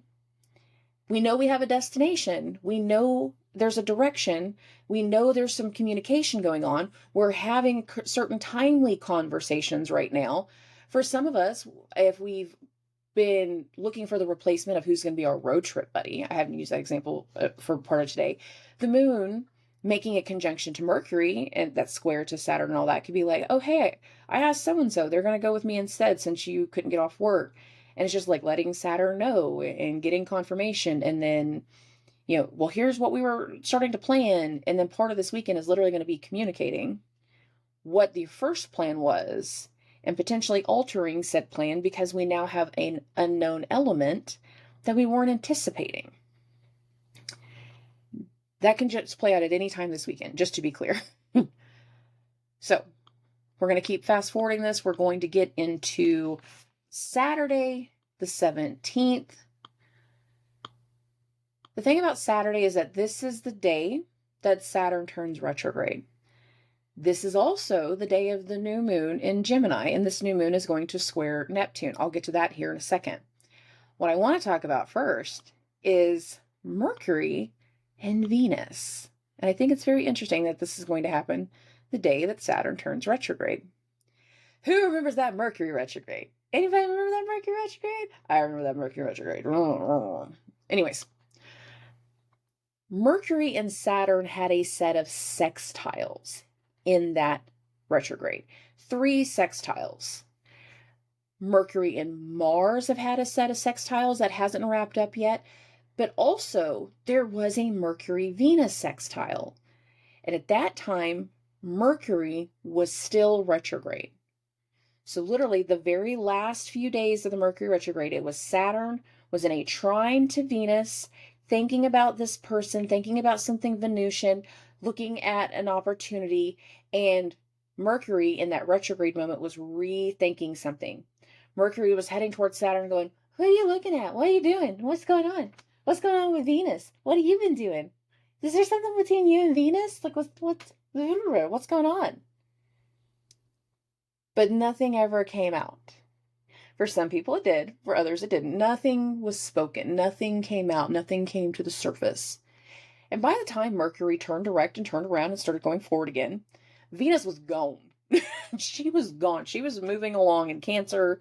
We know we have a destination. We know there's a direction. We know there's some communication going on. We're having certain timely conversations right now. For some of us, if we've been looking for the replacement of who's going to be our road trip buddy, I haven't used that example for part of today, the moon making a conjunction to Mercury and that's square to Saturn and all that could be like, oh, hey, I asked so-and-so, they're going to go with me instead since you couldn't get off work. And it's just like letting Saturn know and getting confirmation. And then, well, here's what we were starting to plan. And then part of this weekend is literally going to be communicating what the first plan was and potentially altering said plan because we now have an unknown element that we weren't anticipating. That can just play out at any time this weekend, just to be clear. So we're going to keep fast forwarding this. We're going to get into Saturday, the 17th. The thing about Saturday is that this is the day that Saturn turns retrograde. This is also the day of the new moon in Gemini, and this new moon is going to square Neptune. I'll get to that here in a second. What I want to talk about first is Mercury and Venus. And I think it's very interesting that this is going to happen the day that Saturn turns retrograde. Who remembers that Mercury retrograde? Anybody remember that Mercury retrograde? I remember that Mercury retrograde. Anyways, Mercury and Saturn had a set of sextiles in that retrograde. 3 sextiles. Mercury and Mars have had a set of sextiles that hasn't wrapped up yet, but also there was a Mercury-Venus sextile. And at that time, Mercury was still retrograde. So literally the very last few days of the Mercury retrograde, it was Saturn was in a trine to Venus, thinking about this person, thinking about something Venusian, looking at an opportunity, and Mercury in that retrograde moment was rethinking something. Mercury was heading towards Saturn going, what are you looking at? What are you doing? What's going on? What's going on with Venus? What have you been doing? Is there something between you and Venus? Like, what's going on? But nothing ever came out. For some people it did, for others it didn't. Nothing was spoken, nothing came out, nothing came to the surface. And by the time Mercury turned direct and turned around and started going forward again, Venus was gone. She was gone. She was moving along in Cancer.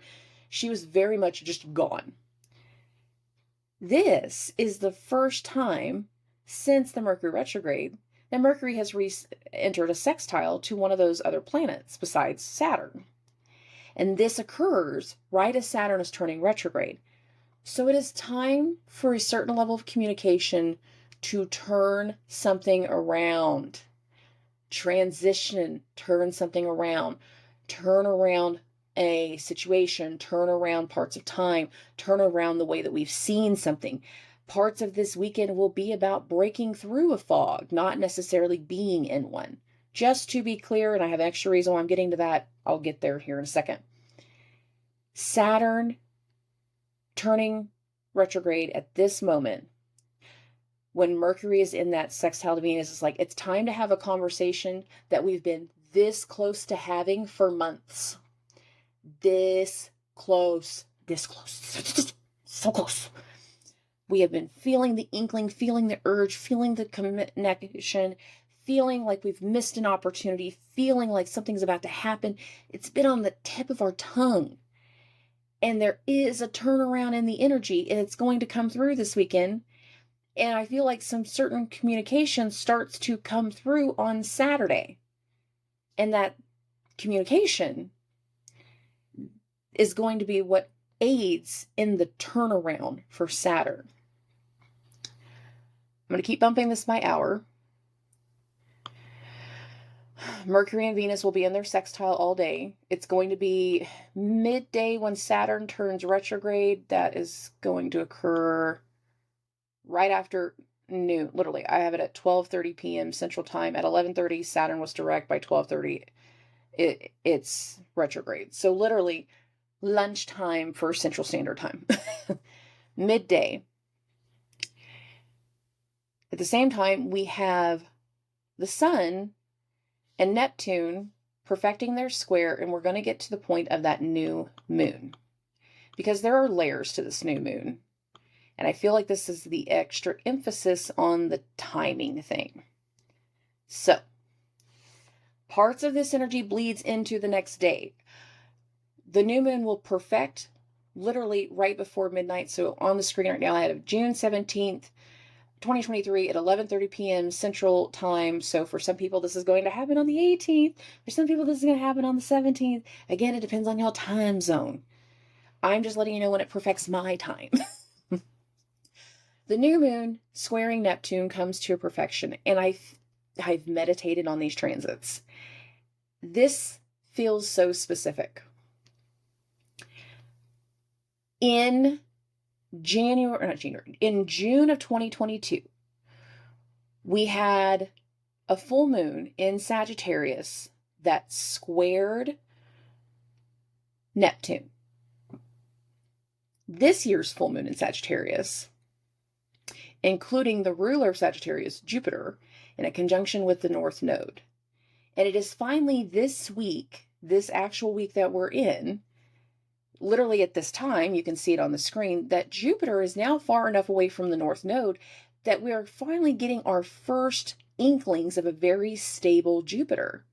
She was very much just gone. This is the first time since the Mercury retrograde that Mercury has entered a sextile to one of those other planets besides Saturn. And this occurs right as Saturn is turning retrograde. So it is time for a certain level of communication to turn something around. Transition, turn something around. Turn around a situation, turn around parts of time, turn around the way that we've seen something. Parts of this weekend will be about breaking through a fog, not necessarily being in one. Just to be clear, and I have an extra reason why I'm getting to that, I'll get there here in a second. Saturn turning retrograde at this moment, when Mercury is in that sextile to Venus, it's like, it's time to have a conversation that we've been this close to having for months. This close, so close. We have been feeling the inkling, feeling the urge, feeling the connection, feeling like we've missed an opportunity, feeling like something's about to happen. It's been on the tip of our tongue. And there is a turnaround in the energy, and it's going to come through this weekend. And I feel like some certain communication starts to come through on Saturday. And that communication is going to be what aids in the turnaround for Saturn. I'm going to keep bumping this by hour. Mercury and Venus will be in their sextile all day. It's going to be midday when Saturn turns retrograde. That is going to occur right after noon. Literally, I have it at 12:30 p.m. Central Time. At 11:30, Saturn was direct. By 12:30, it's retrograde. So literally, lunchtime for Central Standard Time. Midday. At the same time, we have the Sun and Neptune perfecting their square, and we're going to get to the point of that new moon. Because there are layers to this new moon. And I feel like this is the extra emphasis on the timing thing. So, parts of this energy bleeds into the next day. The new moon will perfect literally right before midnight. So on the screen right now, I have June 17th, 2023 at 11:30 p.m. Central Time. So for some people, this is going to happen on the 18th. For some people, this is going to happen on the 17th. Again, it depends on your time zone. I'm just letting you know when it perfects my time. The new moon squaring Neptune comes to a perfection, and I've meditated on these transits. This feels so specific. In June of 2022, we had a full moon in Sagittarius that squared Neptune. This year's full moon in Sagittarius, including the ruler of Sagittarius, Jupiter, in a conjunction with the North Node. And it is finally this week, this actual week that we're in, literally at this time, you can see it on the screen, that Jupiter is now far enough away from the North Node that we are finally getting our first inklings of a very stable Jupiter.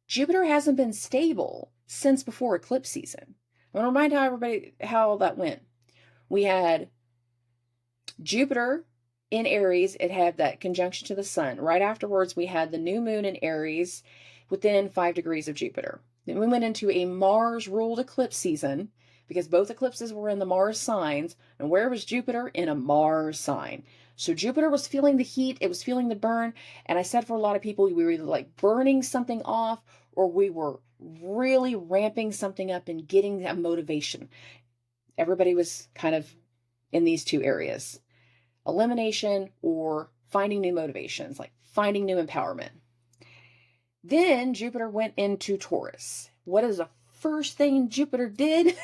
Jupiter hasn't been stable since before eclipse season. I'm going to remind everybody how that went. We had Jupiter in Aries. It had that conjunction to the sun. Right afterwards, we had the new moon in Aries within 5 degrees of Jupiter. Then we went into a Mars-ruled eclipse season because both eclipses were in the Mars signs. And where was Jupiter? In a Mars sign. So Jupiter was feeling the heat. It was feeling the burn. And I said for a lot of people, we were either like burning something off or we were really ramping something up and getting that motivation. Everybody was kind of in these two areas. Elimination or finding new motivations, like finding new empowerment. Then Jupiter went into Taurus. What is the first thing Jupiter did?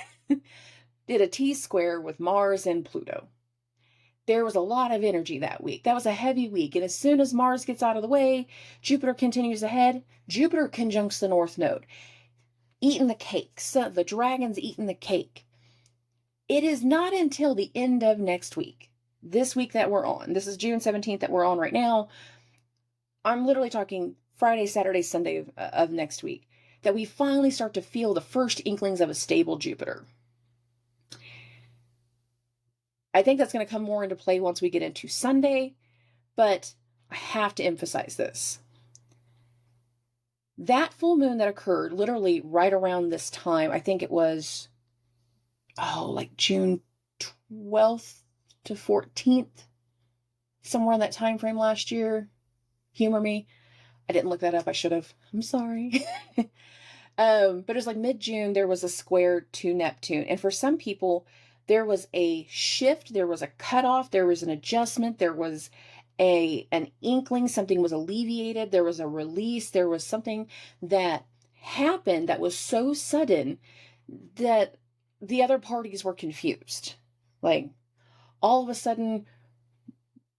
Did a T-square with Mars and Pluto. There was a lot of energy that week. That was a heavy week. And as soon as Mars gets out of the way, Jupiter continues ahead. Jupiter conjuncts the North Node. Eating the cake. So the dragon's eating the cake. It is not until the end of next week, this week that we're on, this is June 17th that we're on right now. I'm literally talking Friday, Saturday, Sunday of next week, that we finally start to feel the first inklings of a stable Jupiter. I think that's going to come more into play once we get into Sunday, but I have to emphasize this. That full moon that occurred literally right around this time, I think it was, like June 12th to 14th, somewhere in that time frame last year. Humor me. I didn't look that up. I should have. I'm sorry. But it was like mid-June, there was a square to Neptune. And for some people, there was a shift, there was a cutoff, there was an adjustment, there was an inkling, something was alleviated, there was a release, there was something that happened that was so sudden that the other parties were confused. Like, all of a sudden,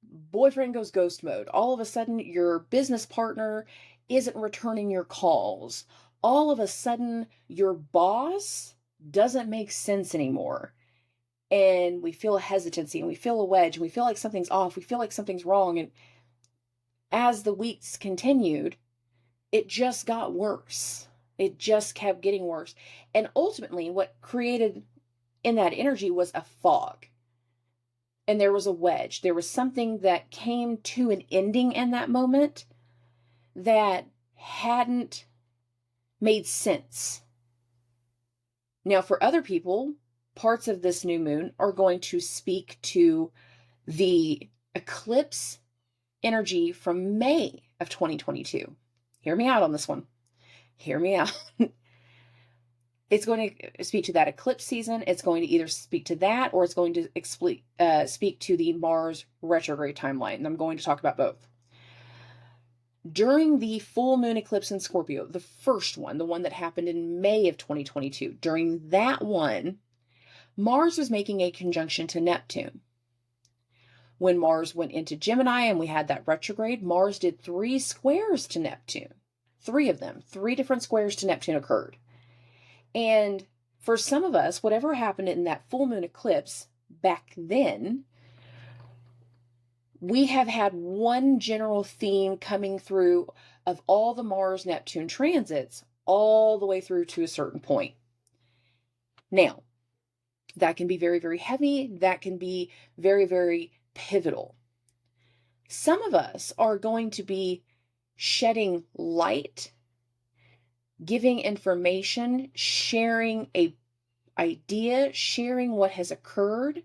boyfriend goes ghost mode. All of a sudden, your business partner isn't returning your calls. All of a sudden, your boss doesn't make sense anymore. And we feel a hesitancy and we feel a wedge and we feel like something's off. We feel like something's wrong. And as the weeks continued, it just got worse. It just kept getting worse. And ultimately, what created in that energy was a fog. And there was a wedge. There was something that came to an ending in that moment that hadn't made sense. Now, for other people, parts of this new moon are going to speak to the eclipse energy from May of 2022. Hear me out on this one. Hear me out. It's going to speak to that eclipse season. It's going to either speak to that or it's going to speak to the Mars retrograde timeline. And I'm going to talk about both. During the full moon eclipse in Scorpio, the first one, the one that happened in May of 2022, during that one, Mars was making a conjunction to Neptune. When Mars went into Gemini and we had that retrograde, Mars did 3 squares to Neptune. 3 of them, 3 different squares to Neptune occurred. And for some of us, whatever happened in that full moon eclipse back then, we have had one general theme coming through of all the Mars-Neptune transits all the way through to a certain point. Now, that can be very, very heavy. That can be very, very pivotal. Some of us are going to be shedding light, giving information, sharing a idea, sharing what has occurred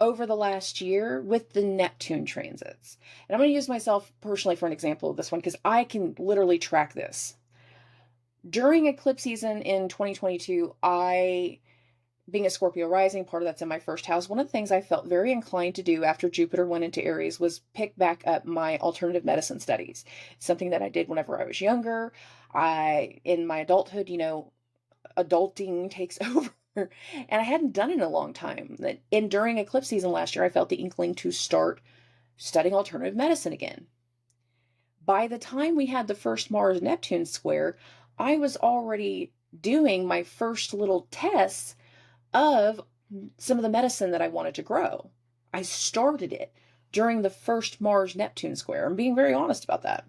over the last year with the Neptune transits. And I'm going to use myself personally for an example of this one because I can literally track this. During eclipse season in 2022, being a Scorpio rising, part of that's in my first house, one of the things I felt very inclined to do after Jupiter went into Aries was pick back up my alternative medicine studies. Something that I did whenever I was younger. In my adulthood, adulting takes over. And I hadn't done it in a long time. And during eclipse season last year, I felt the inkling to start studying alternative medicine again. By the time we had the first Mars-Neptune square, I was already doing my first little tests of some of the medicine that I wanted to grow. I started it during the first Mars-Neptune square. I'm being very honest about that.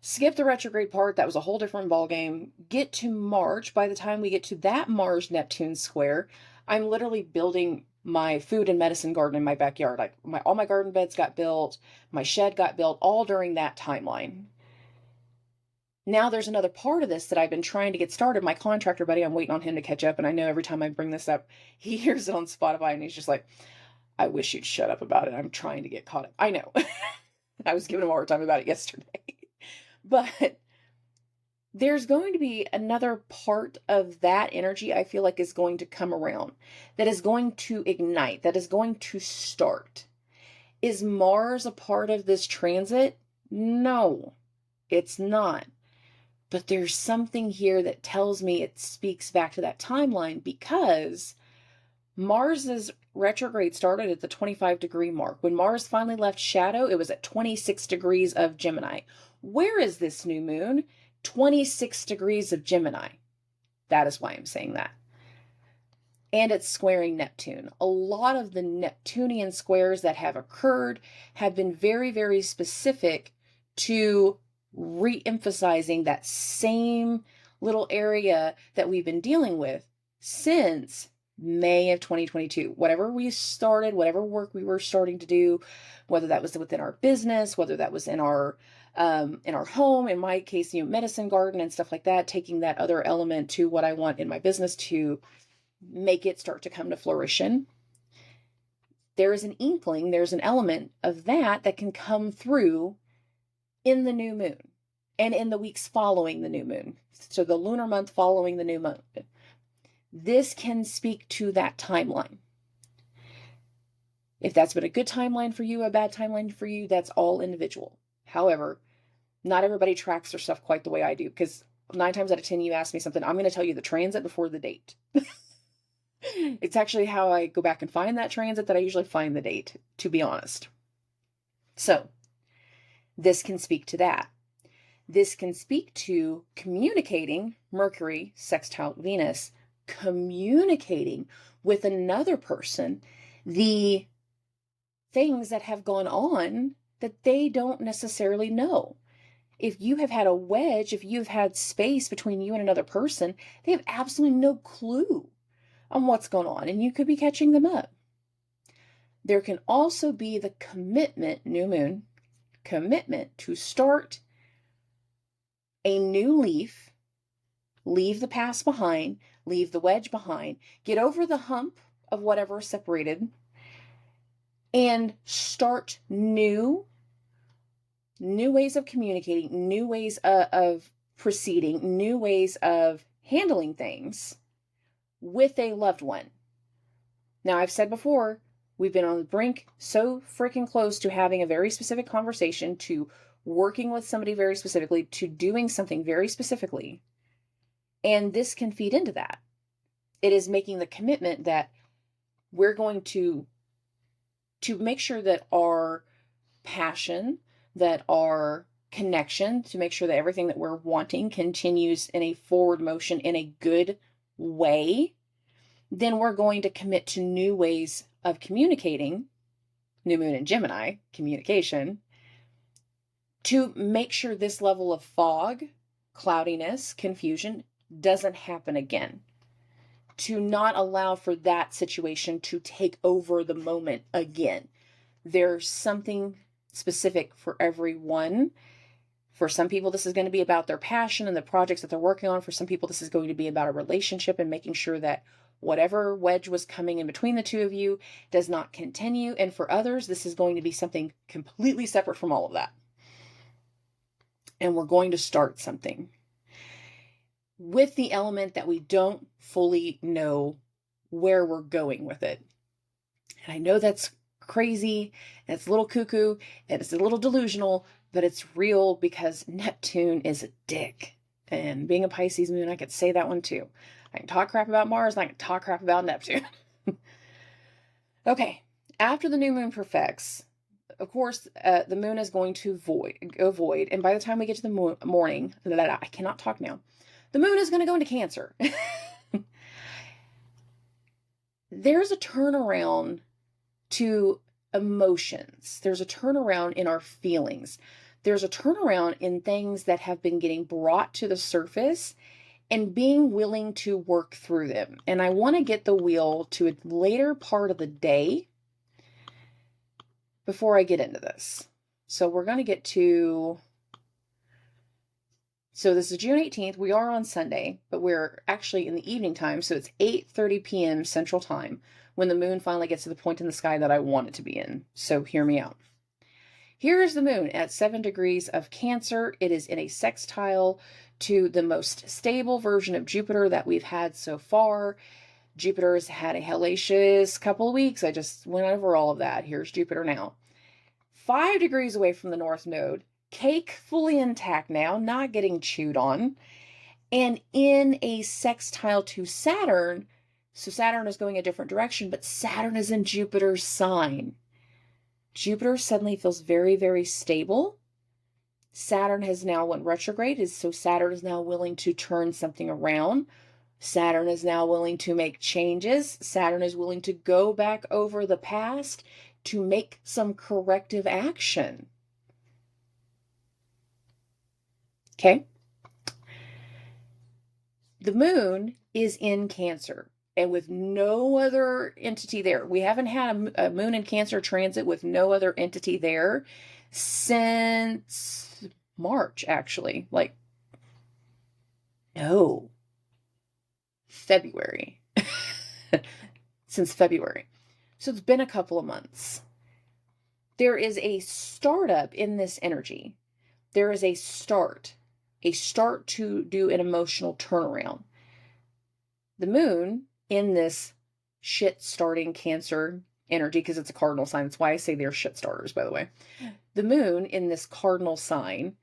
Skip the retrograde part. That was a whole different ballgame. Get to March. By the time we get to that Mars Neptune square, I'm literally building my food and medicine garden in my backyard. All my garden beds got built, my shed got built, all during that timeline. Now there's another part of this that I've been trying to get started. My contractor buddy, I'm waiting on him to catch up, and I know every time I bring this up, he hears it on Spotify and he's just like, I wish you'd shut up about it. I'm trying to get caught up. I know. I was giving him a hard time about it yesterday. But there's going to be another part of that energy I feel like is going to come around, that is going to ignite, that is going to start. Is Mars a part of this transit? No, it's not. But there's something here that tells me it speaks back to that timeline, because Mars's retrograde started at the 25-degree mark. When Mars finally left shadow, it was at 26 degrees of Gemini. Where is this new moon? 26 degrees of Gemini. That is why I'm saying that. And it's squaring Neptune. A lot of the Neptunian squares that have occurred have been very, very specific to re-emphasizing that same little area that we've been dealing with since May of 2022. Whatever we started, whatever work we were starting to do, whether that was within our business, whether that was in our home, in my case, medicine garden and stuff like that, taking that other element to what I want in my business to make it start to come to fruition. There is an inkling, there's an element of that can come through in the new moon and in the weeks following the new moon. So the lunar month following the new moon. This can speak to that timeline. If that's been a good timeline for you, a bad timeline for you, that's all individual. However, not everybody tracks their stuff quite the way I do, because 9 times out of 10, you ask me something, I'm going to tell you the transit before the date. It's actually how I go back and find that transit that I usually find the date, to be honest. So this can speak to that. This can speak to communicating, Mercury sextile Venus, communicating with another person the things that have gone on that they don't necessarily know. If you have had a wedge, if you've had space between you and another person, they have absolutely no clue on what's going on, and you could be catching them up. There can also be the commitment, new moon, commitment to start a new leaf, leave the past behind, leave the wedge behind, get over the hump of whatever separated, and start new ways of communicating, new ways of proceeding, new ways of handling things with a loved one. Now, I've said before, we've been on the brink so freaking close to having a very specific conversation, to working with somebody very specifically, to doing something very specifically. And this can feed into that. It is making the commitment that we're going to make sure that our passion, that our connection, to make sure that everything that we're wanting continues in a forward motion in a good way, then we're going to commit to new ways of communicating, new moon in Gemini, communication, to make sure this level of fog, cloudiness, confusion doesn't happen again. To not allow for that situation to take over the moment again. There's something specific for everyone. For some people, this is going to be about their passion and the projects that they're working on. For some people, this is going to be about a relationship and making sure that whatever wedge was coming in between the two of you does not continue. And for others, this is going to be something completely separate from all of that. And we're going to start something with the element that we don't fully know where we're going with it. And I know that's crazy, and it's a little cuckoo, and it's a little delusional, but it's real, because Neptune is a dick. And being a Pisces moon, I could say that one too. I can talk crap about Mars, and I can talk crap about Neptune. Okay, after the new moon perfects, of course, the moon is going to go void, and by the time we get to the morning, I cannot talk now, the moon is going to go into Cancer. There's a turnaround to emotions. There's a turnaround in our feelings. There's a turnaround in things that have been getting brought to the surface and being willing to work through them. And I want to get the wheel to a later part of the day before I get into this. So we're going to get to, so this is June 18th. We are on Sunday, but we're actually in the evening time. So it's 8:30 p.m. Central Time when the moon finally gets to the point in the sky that I want it to be in. So hear me out. Here is the moon at 7 degrees of Cancer. It is in a sextile to the most stable version of Jupiter that we've had so far. Jupiter has had a hellacious couple of weeks. I just went over all of that. Here's Jupiter now. 5 degrees away from the North Node. Cake fully intact now, not getting chewed on. And in a sextile to Saturn. So Saturn is going a different direction, but Saturn is in Jupiter's sign. Jupiter suddenly feels very, very stable. Saturn has now went retrograde, so Saturn is now willing to turn something around. Saturn is now willing to make changes. Saturn is willing to go back over the past to make some corrective action. Okay? The moon is in Cancer. And with no other entity there. We haven't had a moon in Cancer transit with no other entity there since March, actually. No. February. Since February. So it's been a couple of months. There is a startup in this energy. There is a start to do an emotional turnaround. The moon in this shit starting Cancer energy, because it's a cardinal sign. That's why I say they're shit starters, by the way. The moon in this cardinal sign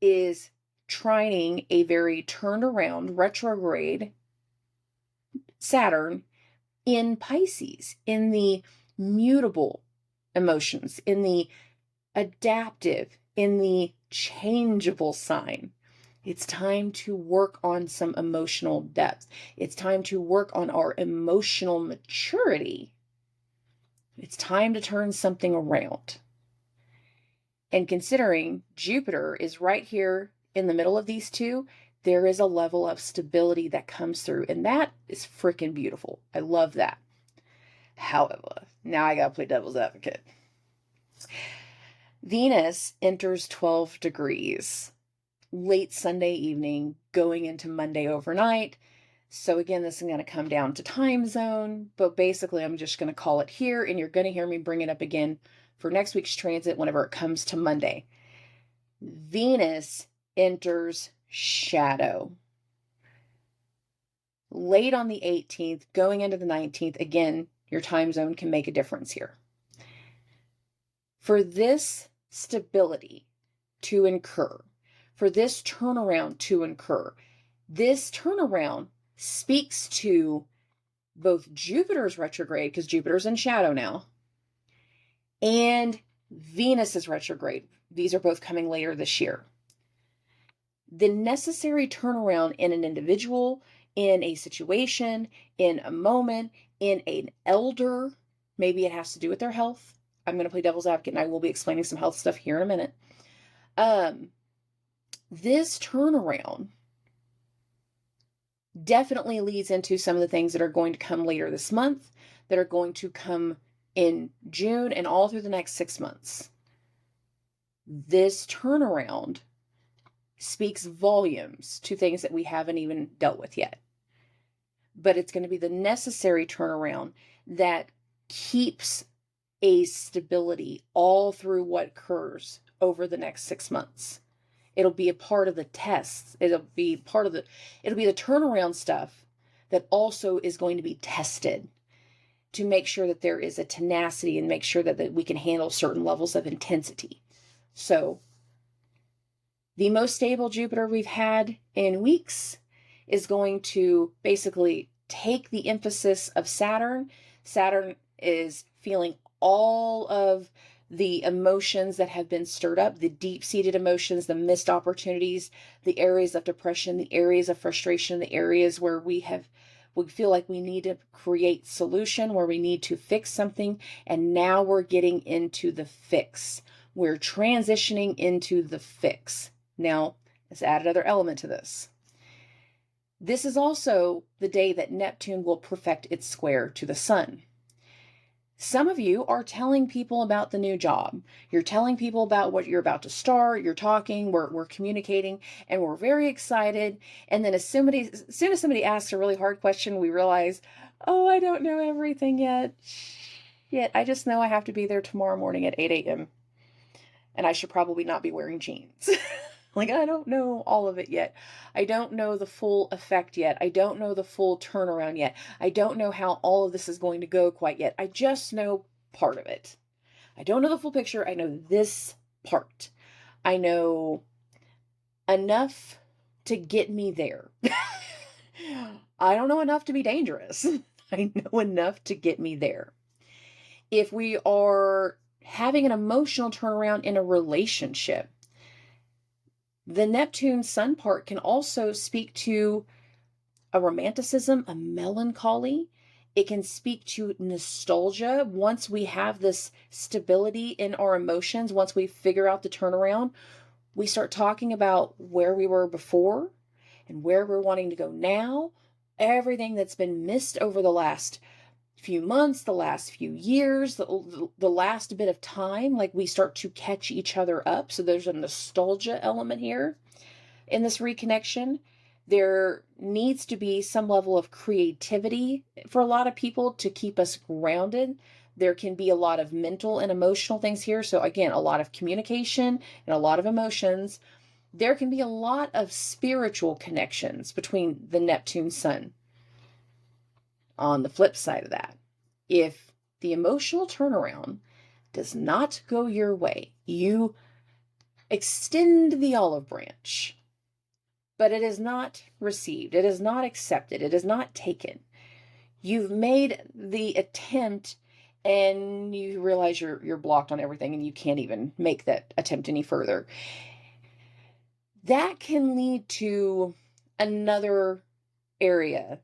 is trining a very turned around retrograde Saturn in Pisces, in the mutable emotions, in the adaptive, in the changeable sign. It's time to work on some emotional depth. It's time to work on our emotional maturity. It's time to turn something around. And considering Jupiter is right here in the middle of these two, there is a level of stability that comes through. And that is freaking beautiful. I love that. However, now I got to play devil's advocate. Venus enters 12 degrees. Late Sunday evening, going into Monday overnight. So again, this is going to come down to time zone, but basically I'm just going to call it here, and you're going to hear me bring it up again for next week's transit whenever it comes to Monday. Venus enters shadow. Late on the 18th, going into the 19th, again, your time zone can make a difference here. For this stability to incur, for this turnaround to occur. This turnaround speaks to both Jupiter's retrograde, because Jupiter's in shadow now, and Venus's retrograde. These are both coming later this year. The necessary turnaround in an individual, in a situation, in a moment, in an elder, maybe it has to do with their health. I'm going to play devil's advocate, and I will be explaining some health stuff here in a minute. This turnaround definitely leads into some of the things that are going to come later this month, that are going to come in June and all through the next 6 months. This turnaround speaks volumes to things that we haven't even dealt with yet. But it's going to be the necessary turnaround that keeps a stability all through what occurs over the next 6 months. It'll be a part of the tests. It'll be the turnaround stuff that also is going to be tested to make sure that there is a tenacity and make sure that we can handle certain levels of intensity. So the most stable Jupiter we've had in weeks is going to basically take the emphasis of Saturn. Saturn is feeling all of the emotions that have been stirred up, the deep-seated emotions, the missed opportunities, the areas of depression, the areas of frustration, the areas where we feel like we need to create solution, where we need to fix something, and now we're getting into the fix. We're transitioning into the fix. Now, let's add another element to this. This is also the day that Neptune will perfect its square to the sun. Some of you are telling people about the new job. You're telling people about what you're about to start. You're talking, we're communicating, and we're very excited. And then as soon as somebody asks a really hard question, we realize, oh, I don't know everything yet. I just know I have to be there tomorrow morning at 8 a.m. And I should probably not be wearing jeans. Like, I don't know all of it yet. I don't know the full effect yet. I don't know the full turnaround yet. I don't know how all of this is going to go quite yet. I just know part of it. I don't know the full picture. I know this part. I know enough to get me there. I don't know enough to be dangerous. I know enough to get me there. If we are having an emotional turnaround in a relationship, the Neptune Sun part can also speak to a romanticism, a melancholy. It can speak to nostalgia. Once we have this stability in our emotions, once we figure out the turnaround, we start talking about where we were before and where we're wanting to go now. Everything that's been missed over the last few months, the last few years, the last bit of time, like we start to catch each other up. So there's a nostalgia element here in this reconnection. There needs to be some level of creativity for a lot of people to keep us grounded. There can be a lot of mental and emotional things here. So again, a lot of communication and a lot of emotions. There can be a lot of spiritual connections between the Neptune Sun. On the flip side of that, if the emotional turnaround does not go your way, you extend the olive branch, but it is not received, it is not accepted, it is not taken. You've made the attempt and you realize you're blocked on everything and you can't even make that attempt any further. That can lead to another area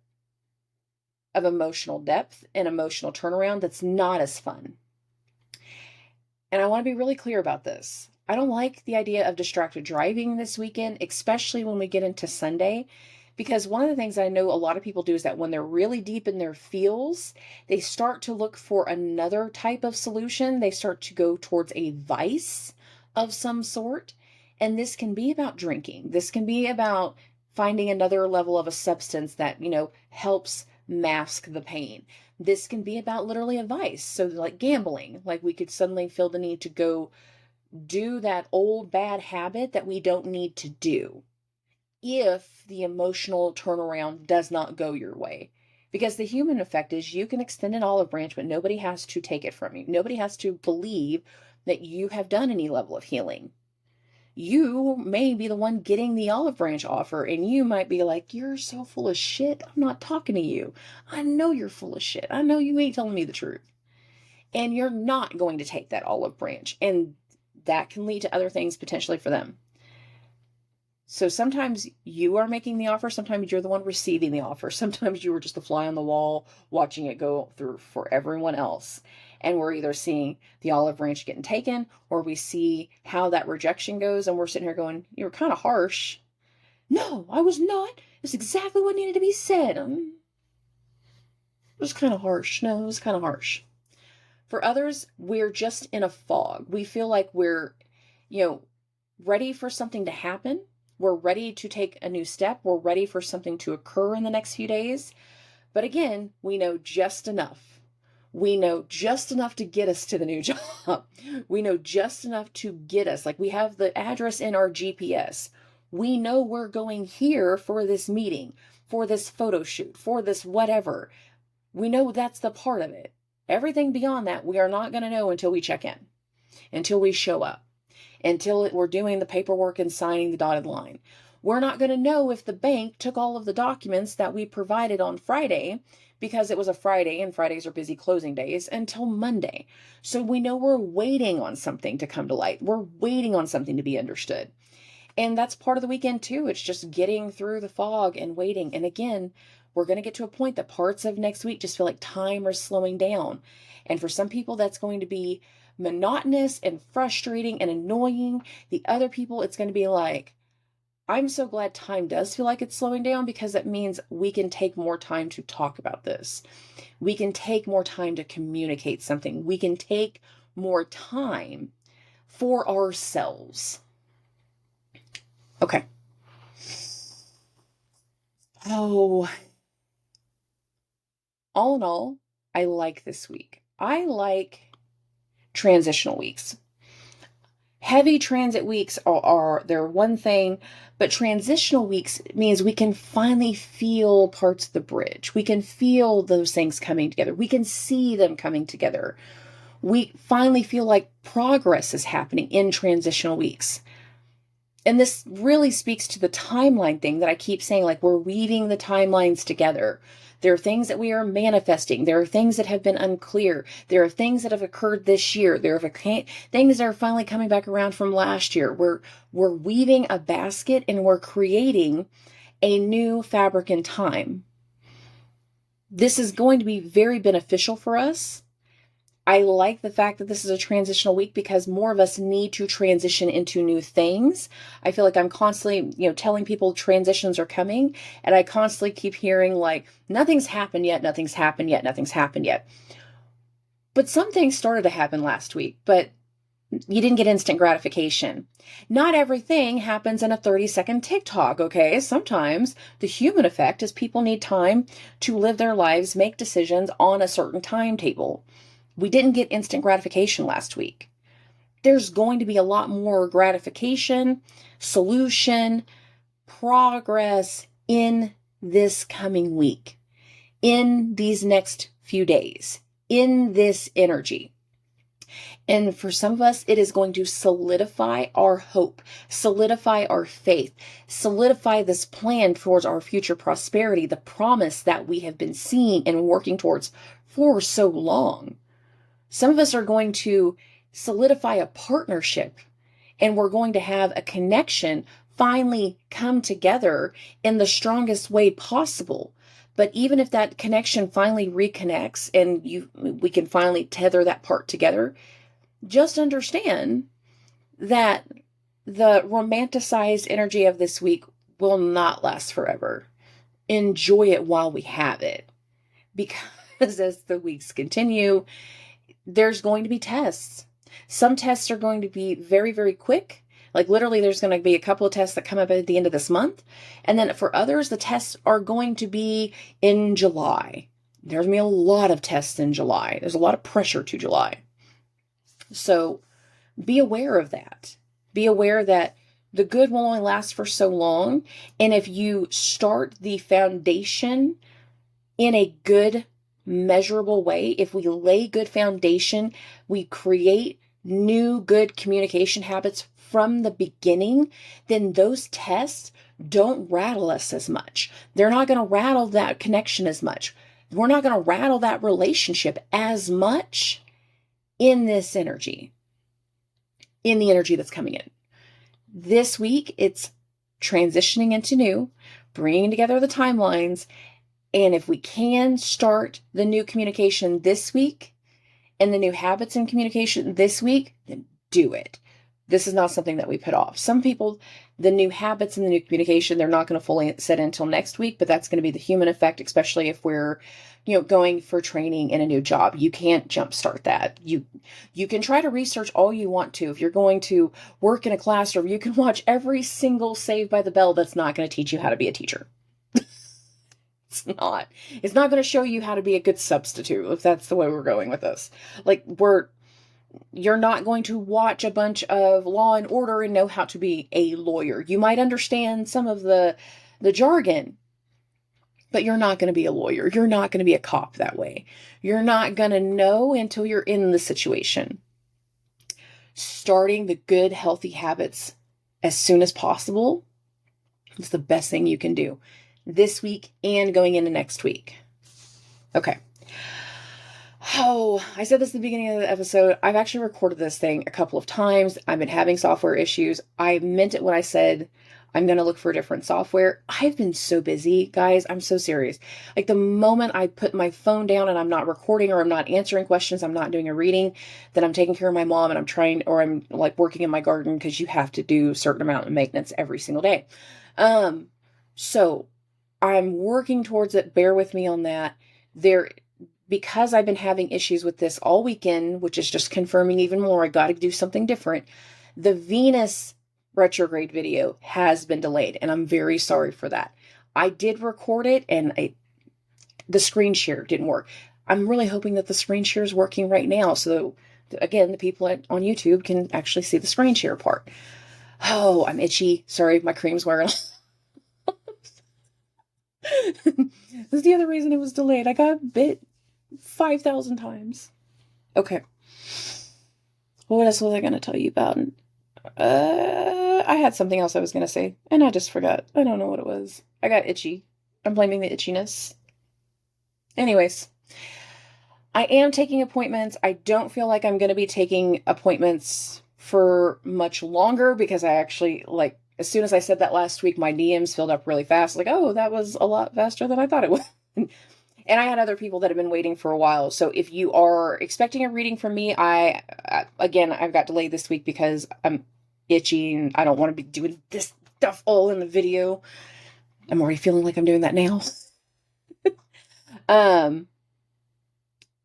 of emotional depth and emotional turnaround that's not as fun. And I want to be really clear about this. I don't like the idea of distracted driving this weekend, especially when we get into Sunday, because one of the things I know a lot of people do is that when they're really deep in their feels, they start to look for another type of solution. They start to go towards a vice of some sort. And this can be about drinking. This can be about finding another level of a substance that, helps mask the pain. This can be about literally a vice. So like gambling, like we could suddenly feel the need to go do that old bad habit that we don't need to do if the emotional turnaround does not go your way. Because the human effect is you can extend an olive branch, but nobody has to take it from you. Nobody has to believe that you have done any level of healing. You may be the one getting the olive branch offer, and you might be like, you're so full of shit. I'm not talking to you. I know you're full of shit. I know you ain't telling me the truth. And you're not going to take that olive branch. And that can lead to other things potentially for them. So sometimes you are making the offer. Sometimes you're the one receiving the offer. Sometimes you were just the fly on the wall watching it go through for everyone else. And we're either seeing the olive branch getting taken, or we see how that rejection goes. And we're sitting here going, you were kind of harsh. No, I was not. It's exactly what needed to be said. It was kind of harsh. No, it was kind of harsh. For others, we're just in a fog. We feel like we're, ready for something to happen. We're ready to take a new step. We're ready for something to occur in the next few days. But again, we know just enough. We know just enough to get us to the new job. We know just enough to get us. Like we have the address in our GPS. We know we're going here for this meeting, for this photo shoot, for this whatever. We know that's the part of it. Everything beyond that, we are not going to know until we check in, until we show up, until we're doing the paperwork and signing the dotted line. We're not going to know if the bank took all of the documents that we provided on Friday, because it was a Friday and Fridays are busy closing days, until Monday. So we know we're waiting on something to come to light. We're waiting on something to be understood. And that's part of the weekend too. It's just getting through the fog and waiting. And again, we're going to get to a point that parts of next week just feel like time is slowing down. And for some people, that's going to be monotonous and frustrating and annoying. The other people, it's going to be like, I'm so glad time does feel like it's slowing down, because that means we can take more time to talk about this. We can take more time to communicate something. We can take more time for ourselves. Okay. Oh, all in all, I like this week. I like transitional weeks. Heavy transit weeks are they're one thing, but transitional weeks means we can finally feel parts of the bridge. We can feel those things coming together. We can see them coming together. We finally feel like progress is happening in transitional weeks. And this really speaks to the timeline thing that I keep saying, like we're weaving the timelines together. There are things that we are manifesting. There are things that have been unclear. There are things that have occurred this year. There are things that are finally coming back around from last year. We're weaving a basket and we're creating a new fabric in time. This is going to be very beneficial for us. I like the fact that this is a transitional week because more of us need to transition into new things. I feel like I'm constantly, telling people transitions are coming, and I constantly keep hearing like, nothing's happened yet, nothing's happened yet, nothing's happened yet. But some things started to happen last week, but you didn't get instant gratification. Not everything happens in a 30-second TikTok, okay? Sometimes the human effect is people need time to live their lives, make decisions on a certain timetable. We didn't get instant gratification last week. There's going to be a lot more gratification, solution, progress in this coming week, in these next few days, in this energy. And for some of us, it is going to solidify our hope, solidify our faith, solidify this plan towards our future prosperity, the promise that we have been seeing and working towards for so long. Some of us are going to solidify a partnership, and we're going to have a connection finally come together in the strongest way possible. But even if that connection finally reconnects and we can finally tether that part together, just understand that the romanticized energy of this week will not last forever. Enjoy it while we have it, because as the weeks continue, there's going to be tests. Some tests are going to be very, very quick. Like literally there's going to be a couple of tests that come up at the end of this month. And then for others, the tests are going to be in July. There's going to be a lot of tests in July. There's a lot of pressure to July. So be aware of that. Be aware that the good will only last for so long. And if you start the foundation in a good, measurable way, if we lay good foundation, we create new good communication habits from the beginning, then those tests don't rattle us as much. They're not going to rattle that connection as much. We're not going to rattle that relationship as much in this energy, in the energy that's coming in. This week, it's transitioning into new, bringing together the timelines. And if we can start the new communication this week and the new habits in communication this week, then do it. This is not something that we put off. Some people, the new habits and the new communication, they're not going to fully set until next week, but that's going to be the human effect, especially if we're, going for training in a new job. You can't jumpstart that. You can try to research all you want to. If you're going to work in a classroom, you can watch every single Saved by the Bell. That's not going to teach you how to be a teacher. It's not going to show you how to be a good substitute, if that's the way we're going with this. Like, you're not going to watch a bunch of Law and Order and know how to be a lawyer. You might understand some of the jargon, but you're not going to be a lawyer. You're not going to be a cop that way. You're not going to know until you're in the situation. Starting the good, healthy habits as soon as possible is the best thing you can do this week and going into next week. Okay. Oh, I said this at the beginning of the episode. I've actually recorded this thing a couple of times. I've been having software issues. I meant it when I said I'm going to look for different software. I've been so busy, guys. I'm so serious. Like the moment I put my phone down and I'm not recording or I'm not answering questions, I'm not doing a reading, then I'm taking care of my mom and I'm trying, or I'm like working in my garden because you have to do a certain amount of maintenance every single day. So I'm working towards it. Bear with me on that. Because I've been having issues with this all weekend, which is just confirming even more, I got to do something different. The Venus retrograde video has been delayed, and I'm very sorry for that. I did record it, and the screen share didn't work. I'm really hoping that the screen share is working right now, so again, the people on YouTube can actually see the screen share part. Oh, I'm itchy. Sorry, my cream's wearing off. That's the other reason it was delayed. I got bit 5,000 times. Okay. What else was I going to tell you about? I had something else I was going to say, and I just forgot. I don't know what it was. I got itchy. I'm blaming the itchiness. Anyways, I am taking appointments. I don't feel like I'm going to be taking appointments for much longer because I actually, like, as soon as I said that last week, my DMs filled up really fast. Like, oh, that was a lot faster than I thought it would. And I had other people that have been waiting for a while. So if you are expecting a reading from me, again, I've got delayed this week because I'm itchy and I don't want to be doing this stuff all in the video. I'm already feeling like I'm doing that now.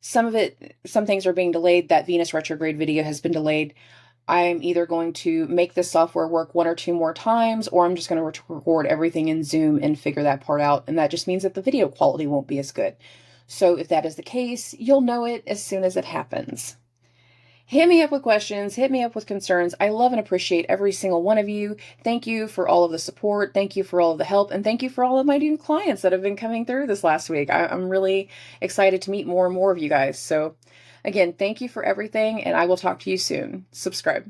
Some things are being delayed. That Venus retrograde video has been delayed. I'm either going to make this software work 1 or 2 more times, or I'm just going to record everything in Zoom and figure that part out. And that just means that the video quality won't be as good. So if that is the case, you'll know it as soon as it happens. Hit me up with questions. Hit me up with concerns. I love and appreciate every single one of you. Thank you for all of the support. Thank you for all of the help. And thank you for all of my new clients that have been coming through this last week. I'm really excited to meet more and more of you guys. So again, thank you for everything, and I will talk to you soon. Subscribe.